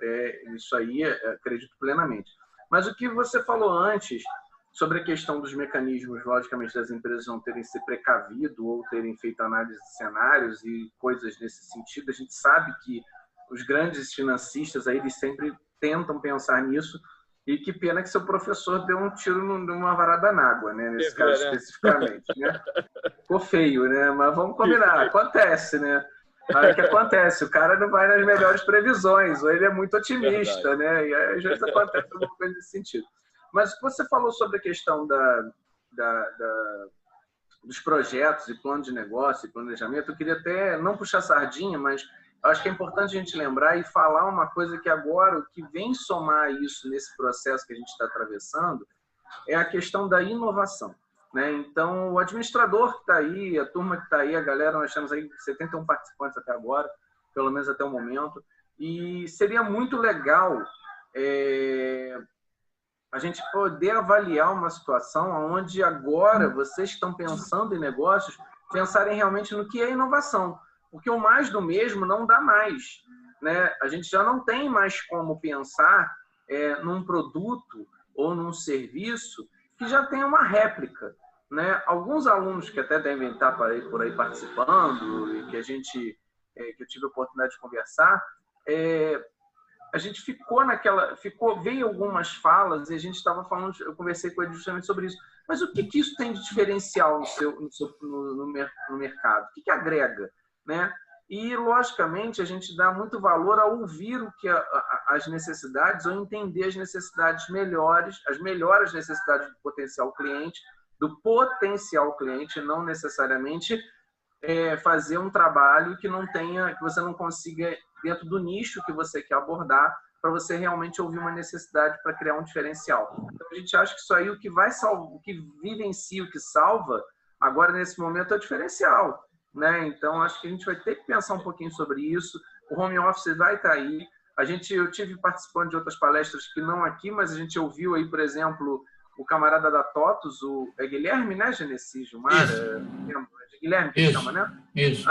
Speaker 4: isso aí, acredito plenamente. Mas o que você falou antes sobre a questão dos mecanismos, logicamente, das empresas não terem se precavido ou terem feito análise de cenários e coisas nesse sentido, a gente sabe que os grandes financistas aí, eles sempre tentam pensar nisso, e que pena que seu professor deu um tiro numa varada na água, né? Nesse caso especificamente, né? Ficou feio, né? Mas vamos combinar, acontece, né? Aí o que acontece? O cara não vai nas melhores previsões, ou ele é muito otimista, né? E às vezes acontece alguma coisa nesse sentido. Mas você falou sobre a questão dos projetos e plano de negócio e planejamento. Eu queria até não puxar sardinha, mas acho que é importante a gente lembrar e falar uma coisa que agora, o que vem somar isso nesse processo que a gente está atravessando, é a questão da inovação. Né? Então, o administrador que está aí, a turma que está aí, a galera, nós temos aí 71 participantes até agora, pelo menos até o momento, E seria muito legal a gente poder avaliar uma situação onde agora vocês estão pensando em negócios, pensarem realmente no que é inovação, porque o mais do mesmo não dá mais, né? A gente já não tem mais como pensar num produto ou num serviço que já tem uma réplica, né? Alguns alunos que até devem estar por aí participando e que que eu tive a oportunidade de conversar, a gente veio algumas falas e a gente estava falando, eu conversei com ele justamente sobre isso. Mas o que isso tem de diferencial no mercado? O que agrega, né? E, logicamente, a gente dá muito valor a ouvir as necessidades ou entender as necessidades melhores, as melhores necessidades do potencial cliente, não necessariamente fazer um trabalho que você não consiga, dentro do nicho que você quer abordar, para você realmente ouvir uma necessidade para criar um diferencial. Então, a gente acha que isso aí, o que vivencia, o que salva, agora, nesse momento, é o diferencial, né? Então, acho que a gente vai ter que pensar um pouquinho sobre isso. O home office vai estar aí. Eu tive participando de outras palestras que não aqui, mas a gente ouviu aí, por exemplo, o camarada da TOTUS, é Guilherme, né, Genesi, Gilmar? Guilherme que chama, né?
Speaker 1: Isso.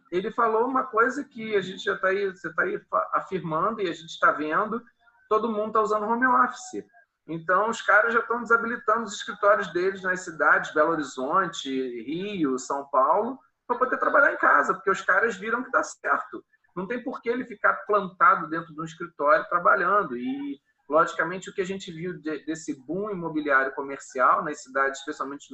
Speaker 4: Ele falou uma coisa que a gente você está aí afirmando e a gente está vendo, todo mundo está usando home office. Então, os caras já estão desabilitando os escritórios deles nas cidades, Belo Horizonte, Rio, São Paulo, para poder trabalhar em casa, porque os caras viram que dá certo. Não tem por que ele ficar plantado dentro de um escritório trabalhando. E, logicamente, o que a gente viu desse boom imobiliário comercial nas cidades, especialmente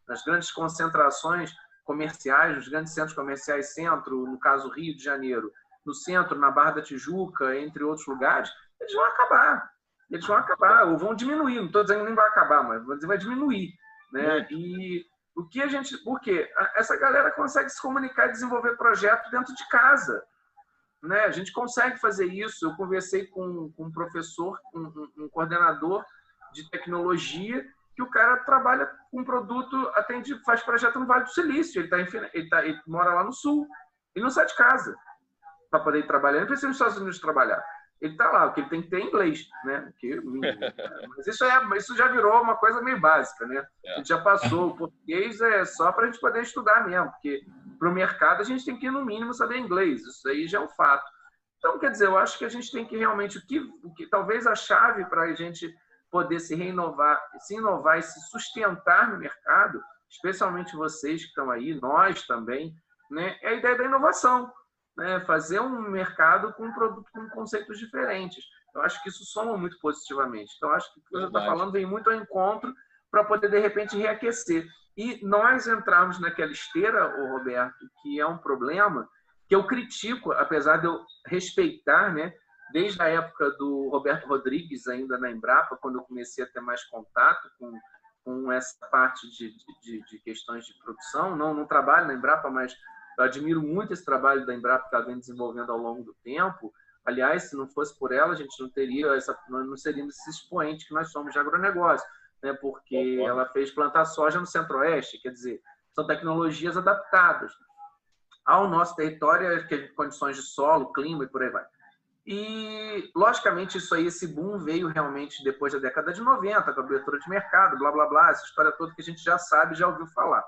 Speaker 4: nas grandes concentrações comerciais, nos grandes centros comerciais, centro, no caso Rio de Janeiro, no centro, na Barra da Tijuca, entre outros lugares, eles vão acabar. Eles vão acabar, ou vão diminuir. Não estou dizendo que nem vai acabar, mas vai diminuir, né? E por quê? Essa galera consegue se comunicar e desenvolver projeto dentro de casa, né? A gente consegue fazer isso. Eu conversei com um professor, um coordenador de tecnologia, que o cara trabalha com produto, faz projeto no Vale do Silício. Ele mora lá no Sul. Ele não sai de casa para poder ir trabalhar. Ele não precisa ir nos Estados Unidos trabalhar. Ele está lá, o que ele tem que ter é inglês, né? Mas isso já virou uma coisa meio básica, né? A gente já passou. O português é só para a gente poder estudar mesmo, porque para o mercado a gente tem que, no mínimo, saber inglês. Isso aí já é um fato. Então, quer dizer, eu acho que a gente tem que realmente... talvez a chave para a gente poder se inovar e se sustentar no mercado, especialmente vocês que estão aí, nós também, né? É a ideia da inovação, né? Fazer um mercado com um produto com conceitos diferentes. Eu acho que isso soma muito positivamente. Então, acho que o que você está falando vem muito ao encontro para poder, de repente, reaquecer. E nós entrarmos naquela esteira, Roberto, que é um problema que eu critico, apesar de eu respeitar, né? Desde a época do Roberto Rodrigues, ainda na Embrapa, quando eu comecei a ter mais contato com essa parte de questões de produção. Não trabalho na Embrapa, mas eu admiro muito esse trabalho da Embrapa que ela vem desenvolvendo ao longo do tempo. Aliás, se não fosse por ela, a gente não seríamos esse expoente que nós somos de agronegócio, né? Porque ela fez plantar soja no Centro-Oeste, quer dizer, são tecnologias adaptadas ao nosso território, condições de solo, clima e por aí vai. E, logicamente, esse boom veio realmente depois da década de 90, com a abertura de mercado, blá, blá, blá, essa história toda que a gente já sabe, já ouviu falar.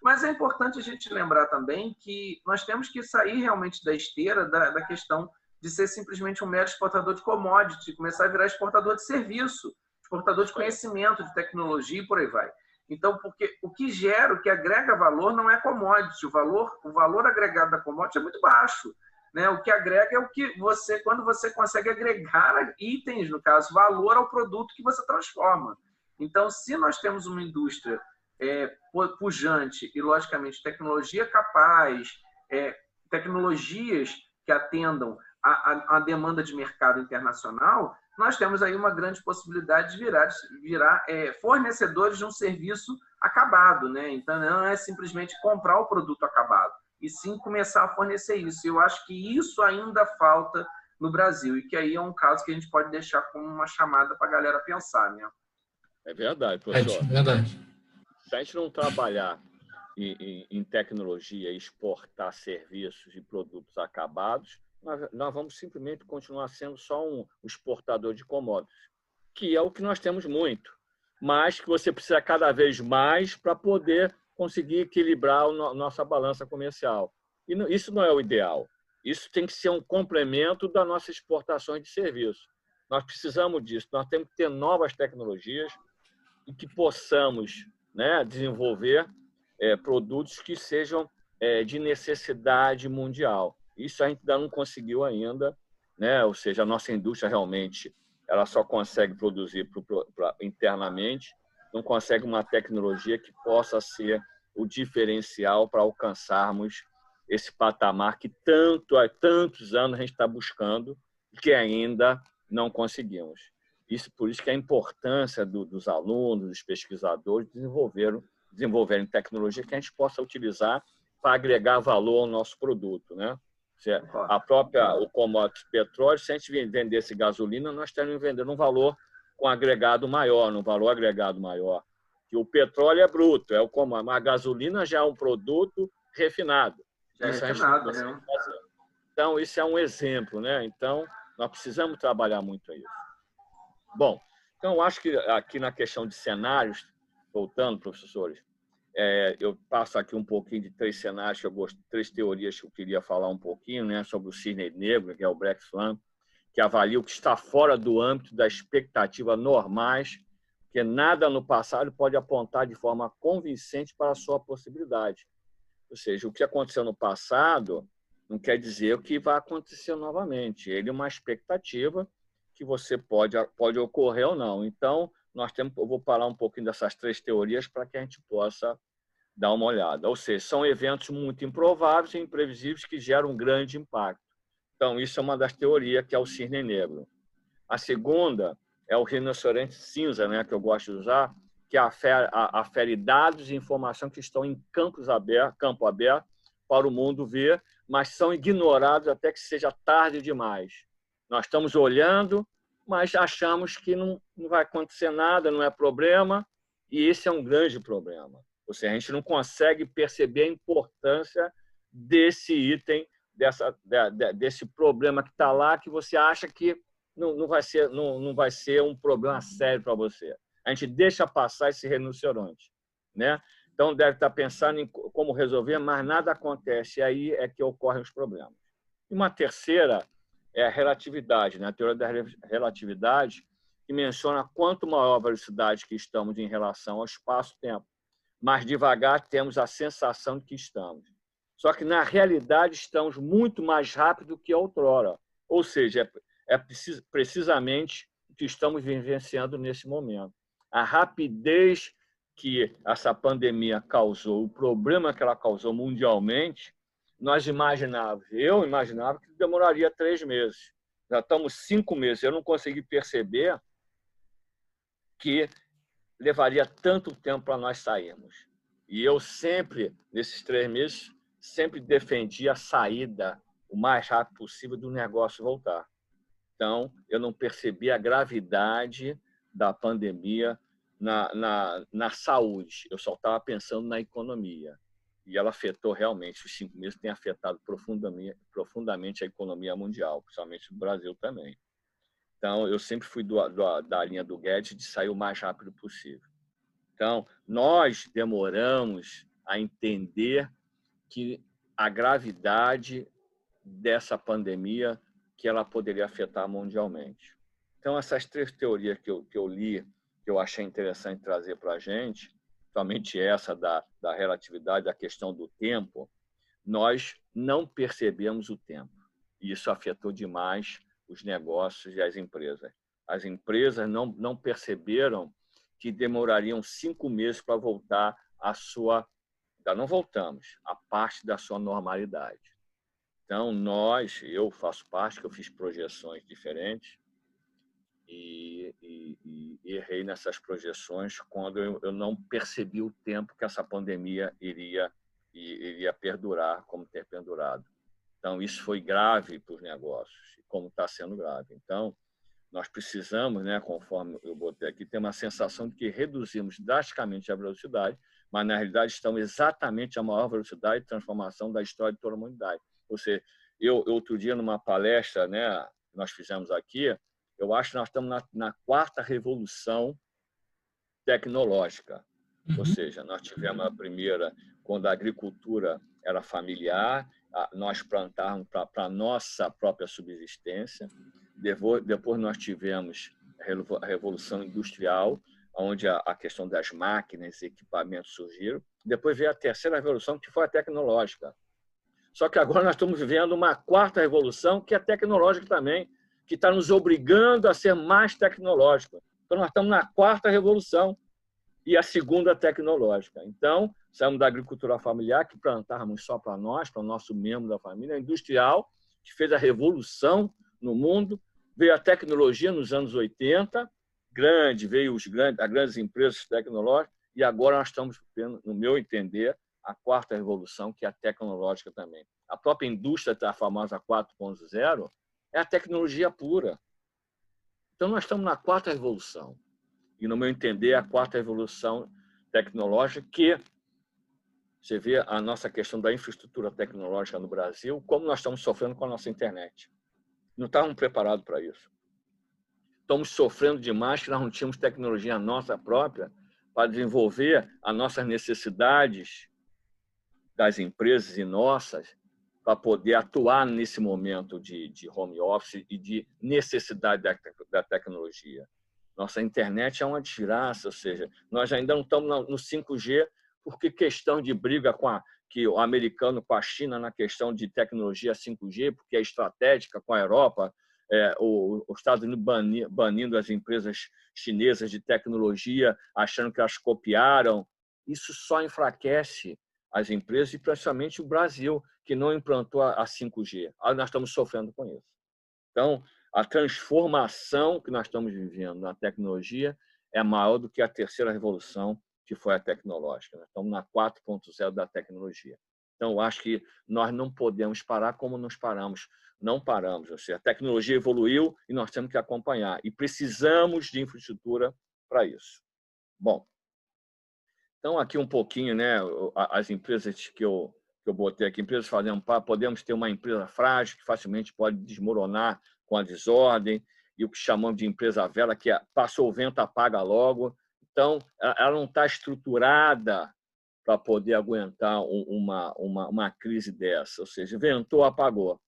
Speaker 4: Mas é importante a gente lembrar também que nós temos que sair realmente da esteira da questão de ser simplesmente um mero exportador de commodity, começar a virar exportador de serviço, exportador de conhecimento, de tecnologia e por aí vai. Então, porque o que agrega valor não é commodity, o valor agregado da commodity é muito baixo. Né? O que agrega é quando você consegue agregar itens, no caso, valor ao produto que você transforma. Então, se nós temos uma indústria pujante e, logicamente, tecnologia capaz, tecnologias que atendam a demanda de mercado internacional, nós temos aí uma grande possibilidade de virar fornecedores de um serviço acabado, né? Então, não é simplesmente comprar o produto acabado, e sim começar a fornecer isso. Eu acho que isso ainda falta no Brasil, e que aí é um caso que a gente pode deixar como uma chamada para a galera pensar, né?
Speaker 2: É verdade, professor.
Speaker 1: É verdade.
Speaker 2: Se a gente não trabalhar em tecnologia e exportar serviços e produtos acabados, nós vamos simplesmente continuar sendo só um exportador de commodities, que é o que nós temos muito, mas que você precisa cada vez mais para poder conseguir equilibrar a nossa balança comercial. E isso não é o ideal. Isso tem que ser um complemento das nossas exportações de serviços. Nós precisamos disso. Nós temos que ter novas tecnologias e que possamos, né, desenvolver produtos que sejam de necessidade mundial. Isso a gente ainda não conseguiu ainda, né? Ou seja, a nossa indústria realmente ela só consegue produzir internamente, não consegue uma tecnologia que possa ser o diferencial para alcançarmos esse patamar que há tantos anos a gente está buscando e que ainda não conseguimos. Por isso que a importância dos alunos, dos pesquisadores, desenvolverem tecnologia que a gente possa utilizar para agregar valor ao nosso produto, né? O commodity petróleo, se a gente vendesse gasolina, nós estaríamos vendendo um valor com agregado maior, um valor agregado maior. Que o petróleo é bruto, mas a gasolina já é um produto refinado.
Speaker 4: Isso refinado, né?
Speaker 2: Então, isso é um exemplo, né? Então, nós precisamos trabalhar muito isso. Bom, então, eu acho que aqui na questão de cenários, voltando, professores, eu passo aqui um pouquinho de 3 cenários, 3 teorias que eu queria falar um pouquinho, né, sobre o cisne negro, que é o Black Swan, que avalia o que está fora do âmbito das expectativas normais, que nada no passado pode apontar de forma convincente para a sua possibilidade. Ou seja, o que aconteceu no passado não quer dizer o que vai acontecer novamente. Ele é uma expectativa que você pode ocorrer ou não. Então, eu vou falar um pouquinho dessas 3 teorias para que a gente possa dar uma olhada. Ou seja, são eventos muito improváveis e imprevisíveis que geram um grande impacto. Então, isso é uma das teorias, que é o cisne negro. A segunda é o rinoceronte cinza, né, que eu gosto de usar, que afere dados e informação que estão em campo aberto para o mundo ver, mas são ignorados até que seja tarde demais. Nós estamos olhando, mas achamos que não vai acontecer nada, não é problema, e esse é um grande problema. Ou seja, a gente não consegue perceber a importância desse item, desse problema que está lá, que você acha que não vai ser um problema sério para você. A gente deixa passar esse rinoceronte, né? Então, deve estar pensando em como resolver, mas nada acontece, e aí é que ocorrem os problemas. E uma terceira é a relatividade, né? A teoria da relatividade, que menciona quanto maior a velocidade que estamos em relação ao espaço-tempo, mais devagar temos a sensação de que estamos. Só que, na realidade, estamos muito mais rápido que outrora. Ou seja, precisamente o que estamos vivenciando nesse momento. A rapidez que essa pandemia causou, o problema que ela causou mundialmente, eu imaginava que demoraria 3 meses. Já estamos 5 meses. Eu não consegui perceber que levaria tanto tempo para nós sairmos. E eu sempre, nesses 3 meses, sempre defendi a saída o mais rápido possível do negócio voltar. Então, eu não percebi a gravidade da pandemia na saúde. Eu só estava pensando na economia. E ela afetou realmente, os 5 meses têm afetado profundamente a economia mundial, principalmente no Brasil também. Então, eu sempre fui da linha do Guedes de sair o mais rápido possível. Então, nós demoramos a entender que a gravidade dessa pandemia, que ela poderia afetar mundialmente. Então, essas 3 teorias que eu li, que eu achei interessante trazer para a gente, somente essa da relatividade, da questão do tempo, nós não percebemos o tempo. E isso afetou demais os negócios e as empresas. As empresas não perceberam que demorariam 5 meses para voltar à sua... Não voltamos, a parte da sua normalidade. Então, eu faço parte, que eu fiz projeções diferentes e errei nessas projeções quando eu não percebi o tempo que essa pandemia iria perdurar, como ter perdurado. Então, isso foi grave para os negócios, como está sendo grave. Então, nós precisamos, né, conforme eu botei aqui, ter uma sensação de que reduzimos drasticamente a velocidade, mas, na realidade, estamos exatamente a maior velocidade de transformação da história de toda a humanidade. Ou seja, outro dia, numa palestra, né, que nós fizemos aqui, eu acho que nós estamos na quarta revolução tecnológica. Ou seja, nós tivemos a primeira, quando a agricultura era familiar, nós plantávamos para a nossa própria subsistência. Depois nós tivemos a revolução industrial, onde a questão das máquinas e equipamentos surgiram. Depois veio a terceira revolução, que foi a tecnológica. Só que agora nós estamos vivendo uma quarta revolução, que é tecnológica também, que está nos obrigando a ser mais tecnológico. Então, nós estamos na quarta revolução e a segunda tecnológica. Então, saímos da agricultura familiar, que plantávamos só para nós, para o nosso membro da família, a industrial, que fez a revolução no mundo, veio a tecnologia nos anos 80, veio as grandes empresas tecnológicas, e agora nós estamos vendo, no meu entender, a quarta revolução, que é a tecnológica também. A própria indústria, a famosa 4.0, é a tecnologia pura. Então, nós estamos na quarta revolução. E, no meu entender, a quarta revolução tecnológica, que você vê a nossa questão da infraestrutura tecnológica no Brasil, como nós estamos sofrendo com a nossa internet. Não estávamos preparados para isso. Estamos sofrendo demais, que nós não tínhamos tecnologia nossa própria para desenvolver as nossas necessidades das empresas e nossas, para poder atuar nesse momento de home office e de necessidade da tecnologia. Nossa internet é uma desgraça, ou seja, nós ainda não estamos no 5G, porque questão de briga que o americano com a China na questão de tecnologia 5G, porque é estratégica com a Europa, os Estados Unidos banindo as empresas chinesas de tecnologia, achando que elas copiaram. Isso só enfraquece as empresas e principalmente o Brasil, que não implantou a 5G. Nós estamos sofrendo com isso. Então, a transformação que nós estamos vivendo na tecnologia é maior do que a terceira revolução, que foi a tecnológica. Nós estamos na 4.0 da tecnologia. Então, eu acho que nós não podemos parar como nós paramos. Não paramos. Ou seja, a tecnologia evoluiu e nós temos que acompanhar. E precisamos de infraestrutura para isso. Bom, então, aqui um pouquinho, né, as empresas que eu botei aqui, empresas fazendo parte, podemos ter uma empresa frágil que facilmente pode desmoronar com a desordem, e o que chamamos de empresa velha, que passou o vento, apaga logo. Então, ela não está estruturada para poder aguentar uma crise dessa, ou seja, ventou, apagou.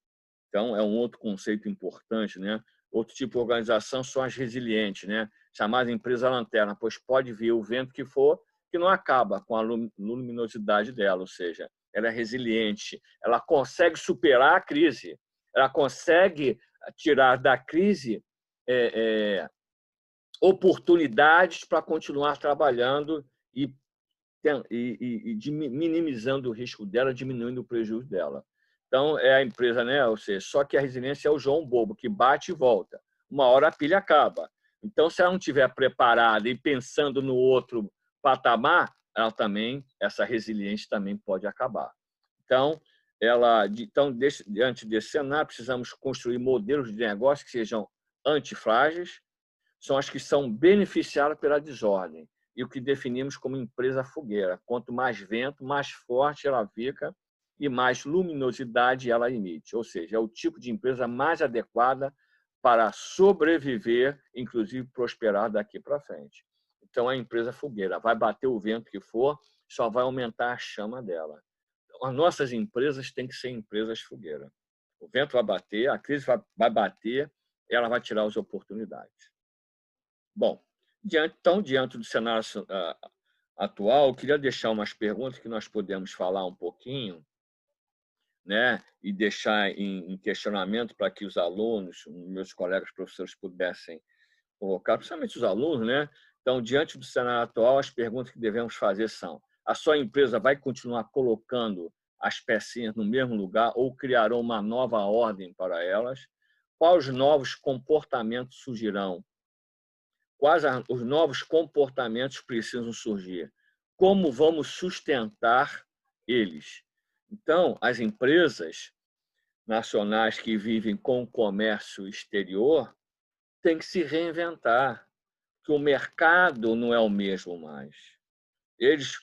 Speaker 2: Então, é um outro conceito importante, né? Outro tipo de organização são as resilientes, né? Chamada empresa lanterna, pois pode vir o vento que for, que não acaba com a luminosidade dela, ou seja, ela é resiliente, ela consegue superar a crise, ela consegue tirar da crise oportunidades para continuar trabalhando e minimizando o risco dela, diminuindo o prejuízo dela. Então, é a empresa, né? Ou seja, só que a resiliência é o João Bobo, que bate e volta. Uma hora a pilha acaba. Então, se ela não estiver preparada e pensando no outro patamar, essa resiliência também pode acabar. Então, diante desse cenário, precisamos construir modelos de negócio que sejam antifrágeis, são as que são beneficiadas pela desordem, e o que definimos como empresa fogueira. Quanto mais vento, mais forte ela fica e mais luminosidade ela emite. Ou seja, é o tipo de empresa mais adequada para sobreviver, inclusive prosperar daqui para frente. Então, a empresa fogueira vai bater o vento que for, só vai aumentar a chama dela. Então, as nossas empresas têm que ser empresas fogueira. O vento vai bater, a crise vai bater, ela vai tirar as oportunidades. Bom, diante do cenário atual, eu queria deixar umas perguntas que nós podemos falar um pouquinho, né, e deixar em questionamento para que os alunos, meus colegas professores, pudessem colocar, principalmente os alunos, né? Então, diante do cenário atual, as perguntas que devemos fazer são: a sua empresa vai continuar colocando as pecinhas no mesmo lugar ou criarão uma nova ordem para elas? Quais novos comportamentos surgirão? Quais os novos comportamentos precisam surgir? Como vamos sustentar eles? Então, as empresas nacionais que vivem com o comércio exterior têm que se reinventar, porque o mercado não é o mesmo mais. Eles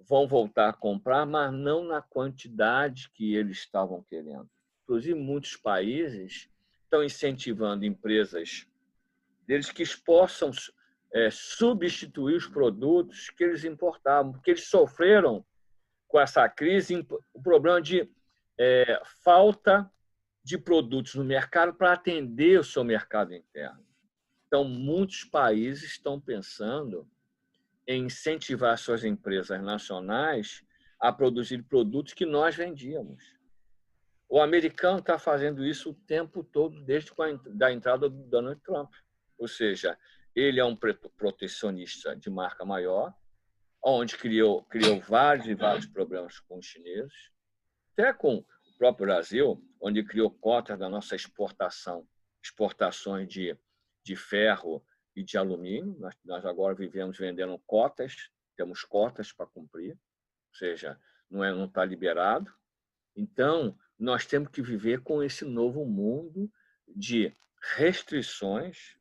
Speaker 2: vão voltar a comprar, mas não na quantidade que eles estavam querendo. inclusive muitos países, estão incentivando empresas deles que possam substituir os produtos que eles importavam, porque eles sofreram com essa crise o problema de falta de produtos no mercado para atender o seu mercado interno. Então, muitos países estão pensando em incentivar suas empresas nacionais a produzir produtos que nós vendíamos. O americano está fazendo isso o tempo todo, desde a entrada do Donald Trump. Ou seja, ele é um protecionista de marca maior, onde criou vários e vários problemas com os chineses, até com o próprio Brasil, onde criou cotas da nossa exportações de ferro e de alumínio. Nós agora vivemos vendendo cotas, temos cotas para cumprir, ou seja, não está liberado. Então, nós temos que viver com esse novo mundo de restrições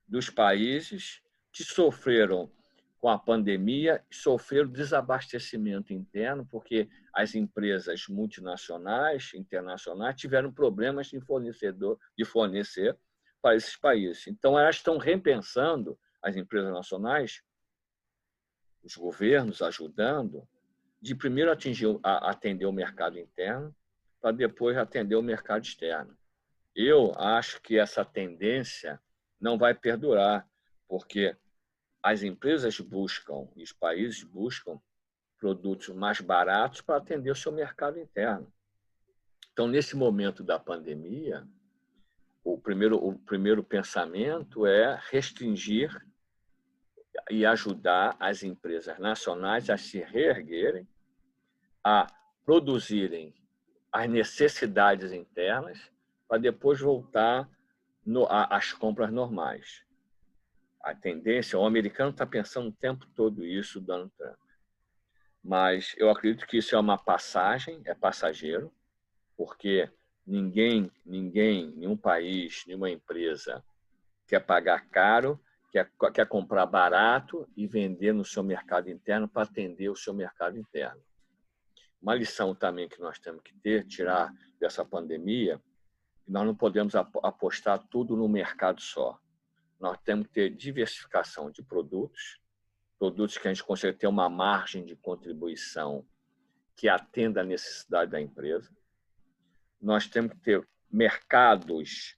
Speaker 2: dos países que sofreram com a pandemia, sofreram desabastecimento interno, porque as empresas multinacionais, internacionais, tiveram problemas de fornecer para esses países. Então, elas estão repensando, as empresas nacionais, os governos ajudando, de primeiro atender o mercado interno, para depois atender o mercado externo. Eu acho que essa tendência não vai perdurar, porque as empresas buscam, e os países buscam produtos mais baratos para atender o seu mercado interno. Então, nesse momento da pandemia, o primeiro pensamento é restringir e ajudar as empresas nacionais a se reerguerem, a produzirem as necessidades internas, para depois voltar às compras normais. A tendência, o americano está pensando o tempo todo isso, Donald Trump. Mas eu acredito que isso é uma passagem, é passageiro, porque nenhum país, nenhuma empresa quer pagar caro, quer comprar barato e vender no seu mercado interno para atender o seu mercado interno. Uma lição também que nós temos que tirar dessa pandemia, nós não podemos apostar tudo no mercado só. Nós temos que ter diversificação de produtos que a gente consiga ter uma margem de contribuição que atenda a necessidade da empresa. Nós temos que ter mercados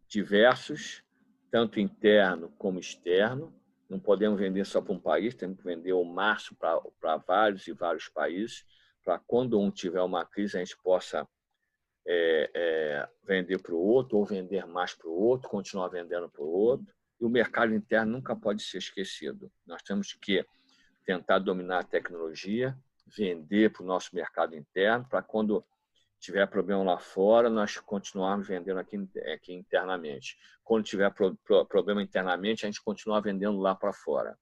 Speaker 2: diversos, tanto interno como externo. Não podemos vender só para um país, temos que vender ao máximo para vários e vários países, para quando um tiver uma crise, a gente possa vender para o outro, ou vender mais para o outro, continuar vendendo para o outro. E o mercado interno nunca pode ser esquecido. Nós temos que tentar dominar a tecnologia, vender para o nosso mercado interno, para quando tiver problema lá fora, nós continuarmos vendendo aqui internamente. Quando tiver problema internamente, a gente continuar vendendo lá para fora.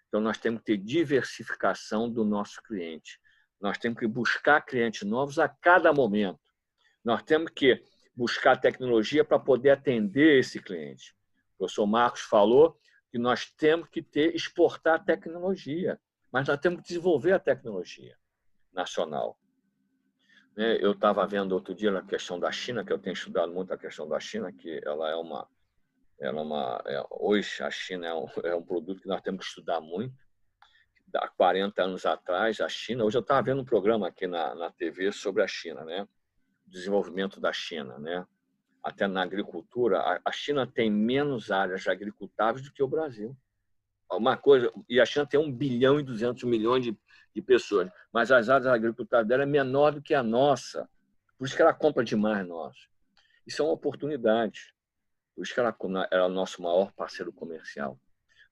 Speaker 2: Então, nós temos que ter diversificação do nosso cliente. Nós temos que buscar clientes novos a cada momento. Nós temos que buscar tecnologia para poder atender esse cliente. O professor Marcos falou que nós temos que exportar tecnologia, mas nós temos que desenvolver a tecnologia nacional. Eu estava vendo outro dia a questão da China, que eu tenho estudado muito a questão da China, que hoje a China é um produto que nós temos que estudar muito. Há 40 anos atrás, a China... Hoje eu estava vendo um programa aqui na TV sobre a China, né? O desenvolvimento da China, né? Até na agricultura, a China tem menos áreas agricultáveis do que o Brasil. E a China tem 1 bilhão e 200 milhões de pessoas, mas as áreas agricultáveis dela é menor do que a nossa. Por isso que ela compra demais nós. Isso é uma oportunidade. Por isso que ela é o nosso maior parceiro comercial.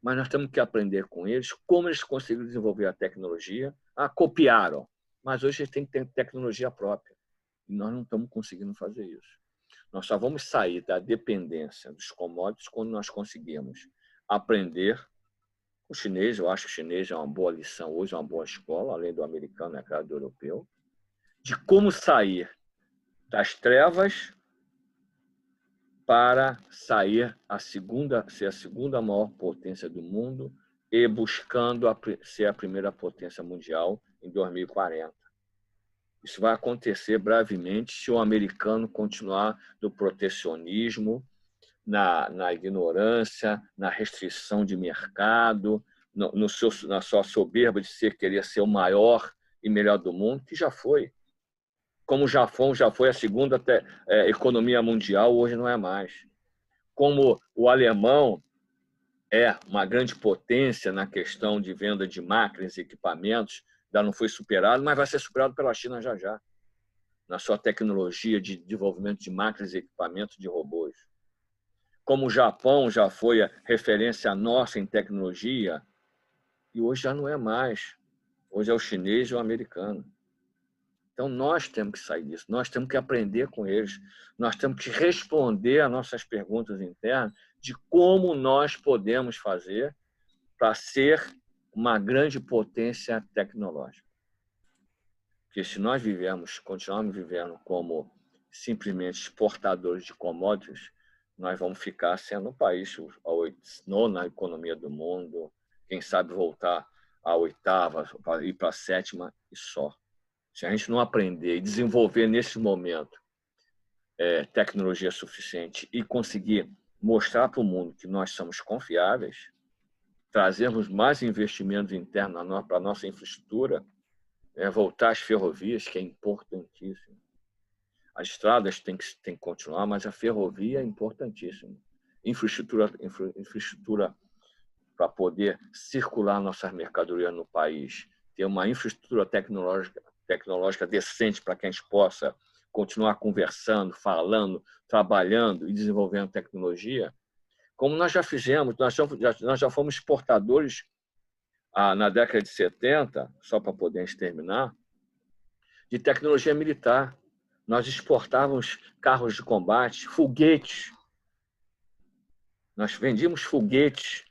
Speaker 2: Mas nós temos que aprender com eles como eles conseguiram desenvolver a tecnologia. Copiaram, mas hoje eles têm que ter tecnologia própria. E nós não estamos conseguindo fazer isso. Nós só vamos sair da dependência dos commodities quando nós conseguirmos aprender. O chinês, eu acho que o chinês é uma boa lição hoje, é uma boa escola, além do americano, é claro, do europeu, de como sair das trevas para sair ser a segunda maior potência do mundo e buscando ser a primeira potência mundial em 2040. Isso vai acontecer brevemente se o americano continuar no protecionismo, na ignorância, na restrição de mercado, na sua soberba de querer ser o maior e melhor do mundo, que já foi. Como o Japão já foi a segunda economia mundial, hoje não é mais. Como o alemão é uma grande potência na questão de venda de máquinas e equipamentos, ainda não foi superado, mas vai ser superado pela China já já, na sua tecnologia de desenvolvimento de máquinas e equipamentos de robôs. Como o Japão já foi a referência nossa em tecnologia, e hoje já não é mais. Hoje é o chinês e o americano. Então, nós temos que sair disso, nós temos que aprender com eles, nós temos que responder às nossas perguntas internas de como nós podemos fazer para ser uma grande potência tecnológica. Porque se nós continuarmos vivendo como simplesmente exportadores de commodities, nós vamos ficar sendo um país nona economia do mundo, quem sabe voltar à oitava, ir para a sétima e só. Se a gente não aprender e desenvolver nesse momento tecnologia suficiente e conseguir mostrar para o mundo que nós somos confiáveis, trazermos mais investimentos internos para a nossa infraestrutura, voltar às ferrovias, que é importantíssimo. As estradas têm que continuar, mas a ferrovia é importantíssima. Infraestrutura para poder circular nossas mercadorias no país, ter uma infraestrutura tecnológica decente para que a gente possa continuar conversando, falando, trabalhando e desenvolvendo tecnologia, como nós já fizemos, nós já fomos exportadores na década de 70, só para poder terminar, de tecnologia militar. Nós exportávamos carros de combate, foguetes. Nós vendíamos foguetes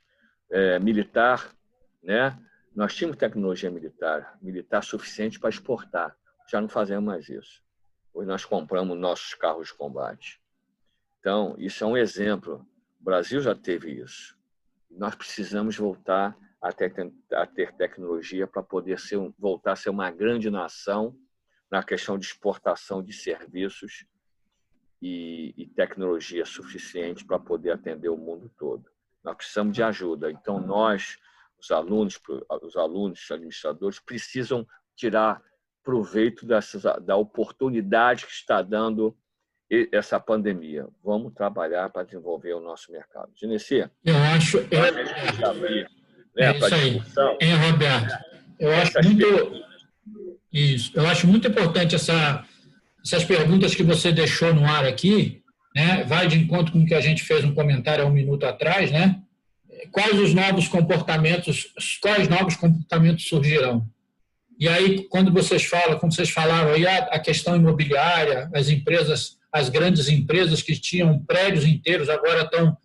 Speaker 2: militar, né? Nós tínhamos tecnologia militar suficiente para exportar. Já não fazemos mais isso. Hoje nós compramos nossos carros de combate. Então, isso é um exemplo. O Brasil já teve isso. Nós precisamos voltar a ter tecnologia para poder voltar a ser uma grande nação na questão de exportação de serviços e tecnologia suficiente para poder atender o mundo todo. Nós precisamos de ajuda. Então, nós, os alunos, os administradores, precisam tirar proveito da oportunidade que está dando essa pandemia. Vamos trabalhar para desenvolver o nosso mercado. Genesi,
Speaker 1: eu acho...
Speaker 2: isso aí.
Speaker 1: Roberto, eu acho muito importante essas perguntas que você deixou no ar aqui, né? Vai de encontro com o que a gente fez um comentário há um minuto atrás, né? Quais novos comportamentos surgirão? E aí, quando vocês falaram aí, a questão imobiliária, as grandes empresas que tinham prédios inteiros agora estão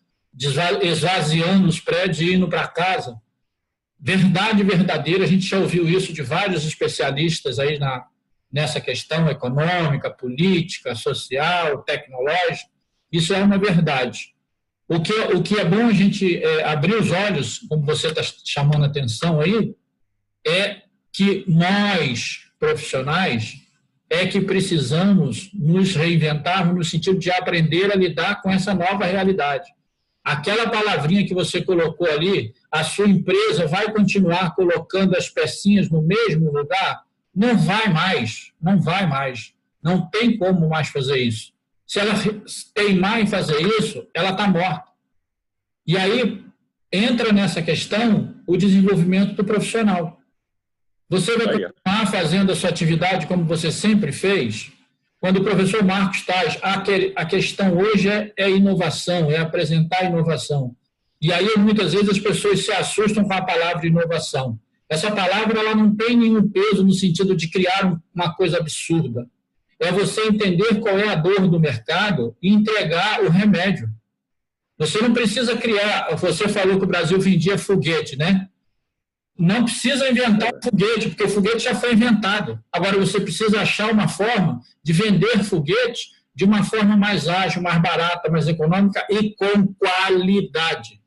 Speaker 1: esvaziando os prédios e indo para casa. Verdade verdadeira, a gente já ouviu isso de vários especialistas aí nessa questão econômica, política, social, tecnológica. Isso é uma verdade. O que é bom a gente abrir os olhos, como você está chamando a atenção aí, é que nós, profissionais, que precisamos nos reinventarmos no sentido de aprender a lidar com essa nova realidade. Aquela palavrinha que você colocou ali, a sua empresa vai continuar colocando as pecinhas no mesmo lugar? Não vai mais. Não tem como mais fazer isso. Se ela teimar em fazer isso, ela está morta. E aí entra nessa questão o desenvolvimento do profissional. Você vai continuar fazendo a sua atividade como você sempre fez? Quando o professor Marcos Taz, a questão hoje é inovação, é apresentar inovação. E aí, muitas vezes, as pessoas se assustam com a palavra inovação. Essa palavra ela não tem nenhum peso no sentido de criar uma coisa absurda. É você entender qual é a dor do mercado e entregar o remédio. Você não precisa criar... Você falou que o Brasil vendia foguete, né? Não precisa inventar foguete, porque o foguete já foi inventado. Agora, você precisa achar uma forma de vender foguete de uma forma mais ágil, mais barata, mais econômica e com qualidade.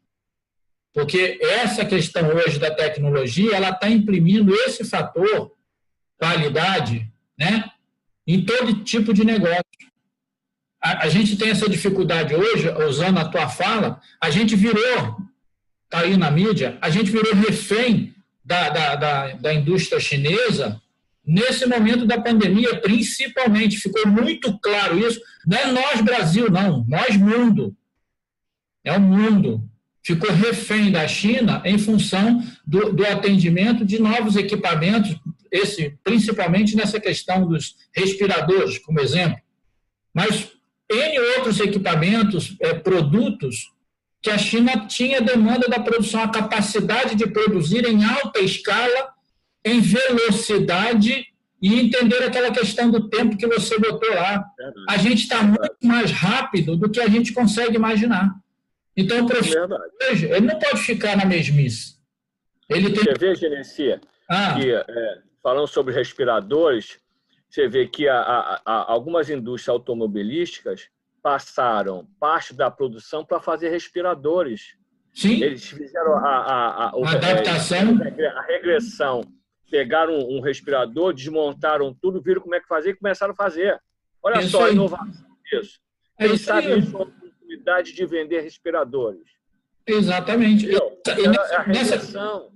Speaker 1: Porque essa questão hoje da tecnologia, ela está imprimindo esse fator, qualidade, né? em todo tipo de negócio. A gente tem essa dificuldade hoje, usando a tua fala, a gente virou, está aí na mídia, a gente virou refém da indústria chinesa nesse momento da pandemia, principalmente. Ficou muito claro isso. Não é nós, Brasil, não. Nós, mundo. É o mundo. Ficou refém da China em função do atendimento de novos equipamentos, principalmente nessa questão dos respiradores, como exemplo. Mas N outros equipamentos, produtos, que a China tinha demanda da produção, a capacidade de produzir em alta escala, em velocidade, e entender aquela questão do tempo que você botou lá. A gente está muito mais rápido do que a gente consegue imaginar. Então, o professor, hoje, ele não pode ficar na mesmice. Ele tem...
Speaker 2: Você vê, Gerencia, que, falando sobre respiradores, você vê que algumas indústrias automobilísticas passaram parte da produção para fazer respiradores.
Speaker 1: Sim.
Speaker 2: Eles fizeram a
Speaker 1: adaptação.
Speaker 2: A regressão. Pegaram um respirador, desmontaram tudo, viram como é que fazia e começaram a fazer. Olha só a inovação disso. Eles sabem isso, a oportunidade de vender respiradores.
Speaker 1: Exatamente.
Speaker 2: A regressão.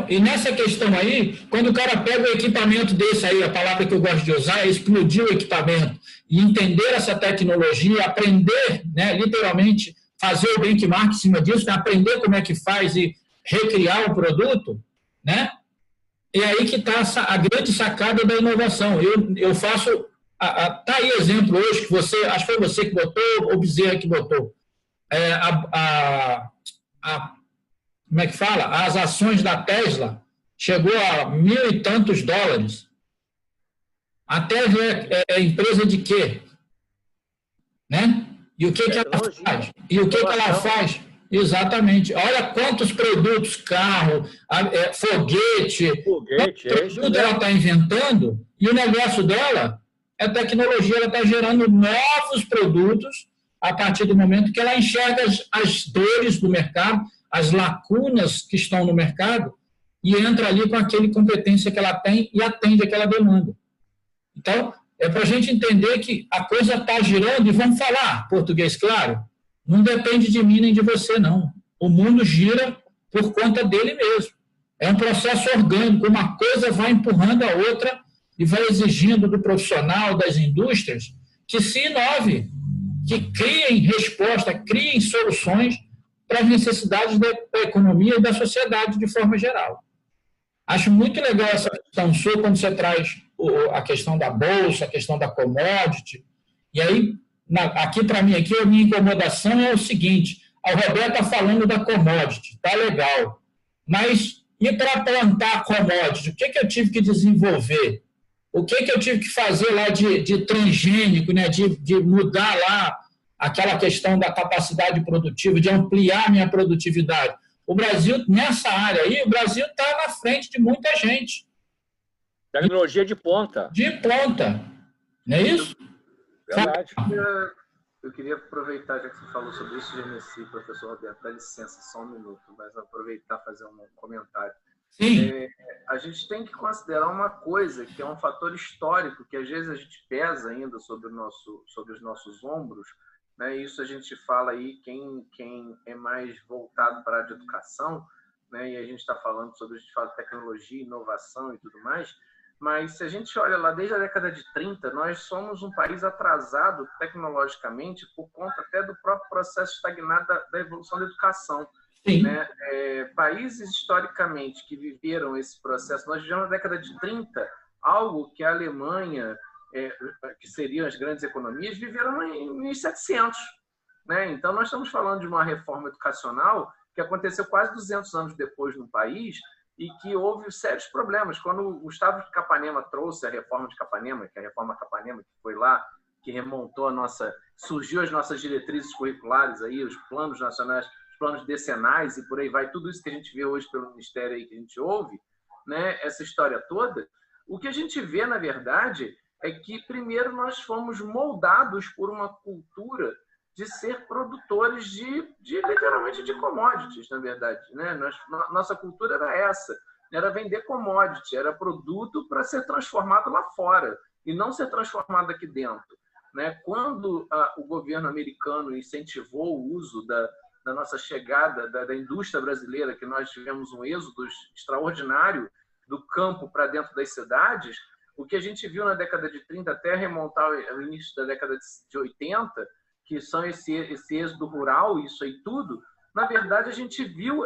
Speaker 1: E nessa questão aí, quando o cara pega o equipamento desse aí, a palavra que eu gosto de usar é explodir o equipamento, e entender essa tecnologia, aprender, né, literalmente, fazer o benchmark em cima disso, né, aprender como é que faz e recriar o produto, né? É aí que está a grande sacada da inovação. Eu faço... Está aí exemplo hoje, que você, acho que foi você que botou, ou Bezerra que botou. Como é que fala? As ações da Tesla chegou a $1.000 e tantos. A Tesla é empresa de quê? Né? E o que ela faz? E o que ela faz? Exatamente. Olha quantos produtos, carro, foguete, tudo ela está inventando, e o negócio dela é tecnologia, ela está gerando novos produtos a partir do momento que ela enxerga as dores do mercado, as lacunas que estão no mercado, e entra ali com aquela competência que ela tem e atende aquela demanda. Então, é para a gente entender que a coisa está girando, e vamos falar português claro, não depende de mim nem de você, não. O mundo gira por conta dele mesmo. É um processo orgânico, uma coisa vai empurrando a outra e vai exigindo do profissional, das indústrias, que se inove, que criem resposta, criem soluções para as necessidades da economia e da sociedade de forma geral. Acho muito legal essa questão sua, quando você traz a questão da bolsa, a questão da commodity, e aí, aqui para mim, aqui a minha incomodação é o seguinte: o Roberto está falando da commodity, tá legal, mas e para plantar a commodity, o que eu tive que desenvolver? O que eu tive que fazer lá de transgênico, né? de mudar lá aquela questão da capacidade produtiva, de ampliar minha produtividade? O Brasil, nessa área aí, o Brasil está na frente de muita gente.
Speaker 2: Tecnologia de ponta.
Speaker 1: De ponta, não é isso?
Speaker 2: Verdade.
Speaker 4: Eu queria aproveitar, já que você falou sobre isso, Genesi, professor Roberto, dá licença, só um minuto, mas aproveitar e fazer um comentário.
Speaker 1: Sim.
Speaker 4: A gente tem que considerar uma coisa, que é um fator histórico, que às vezes a gente pesa ainda sobre os nossos ombros, né? Isso a gente fala aí, quem é mais voltado para a área de educação, né? E a gente está falando sobre, a gente fala de tecnologia, inovação e tudo mais, mas se a gente olha lá desde a década de 30, nós somos um país atrasado tecnologicamente por conta até do próprio processo estagnado da evolução da educação. Né? Países historicamente que viveram esse processo, nós vivemos na década de 30, algo que a Alemanha, que seriam as grandes economias, viveram em 1700. Né? Então, nós estamos falando de uma reforma educacional que aconteceu quase 200 anos depois no país e que houve sérios problemas. Quando o Gustavo de Capanema trouxe a reforma de Capanema, que é a reforma Capanema que foi lá, que remontou surgiu as nossas diretrizes curriculares, aí, os planos nacionais, os planos decenais e por aí vai, tudo isso que a gente vê hoje pelo Ministério aí que a gente ouve, né, essa história toda, o que a gente vê, na verdade, é que primeiro nós fomos moldados por uma cultura de ser produtores literalmente de commodities, na verdade. Né? Nossa cultura era essa, era vender commodity, era produto para ser transformado lá fora. e não ser transformado aqui dentro, né? Quando o governo americano incentivou o uso da nossa chegada, da indústria brasileira, que nós tivemos um êxodo extraordinário do campo para dentro das cidades, o que a gente viu na década de 30 até remontar ao início da década de 80, que são esse êxodo rural, isso aí tudo, na verdade a gente viu,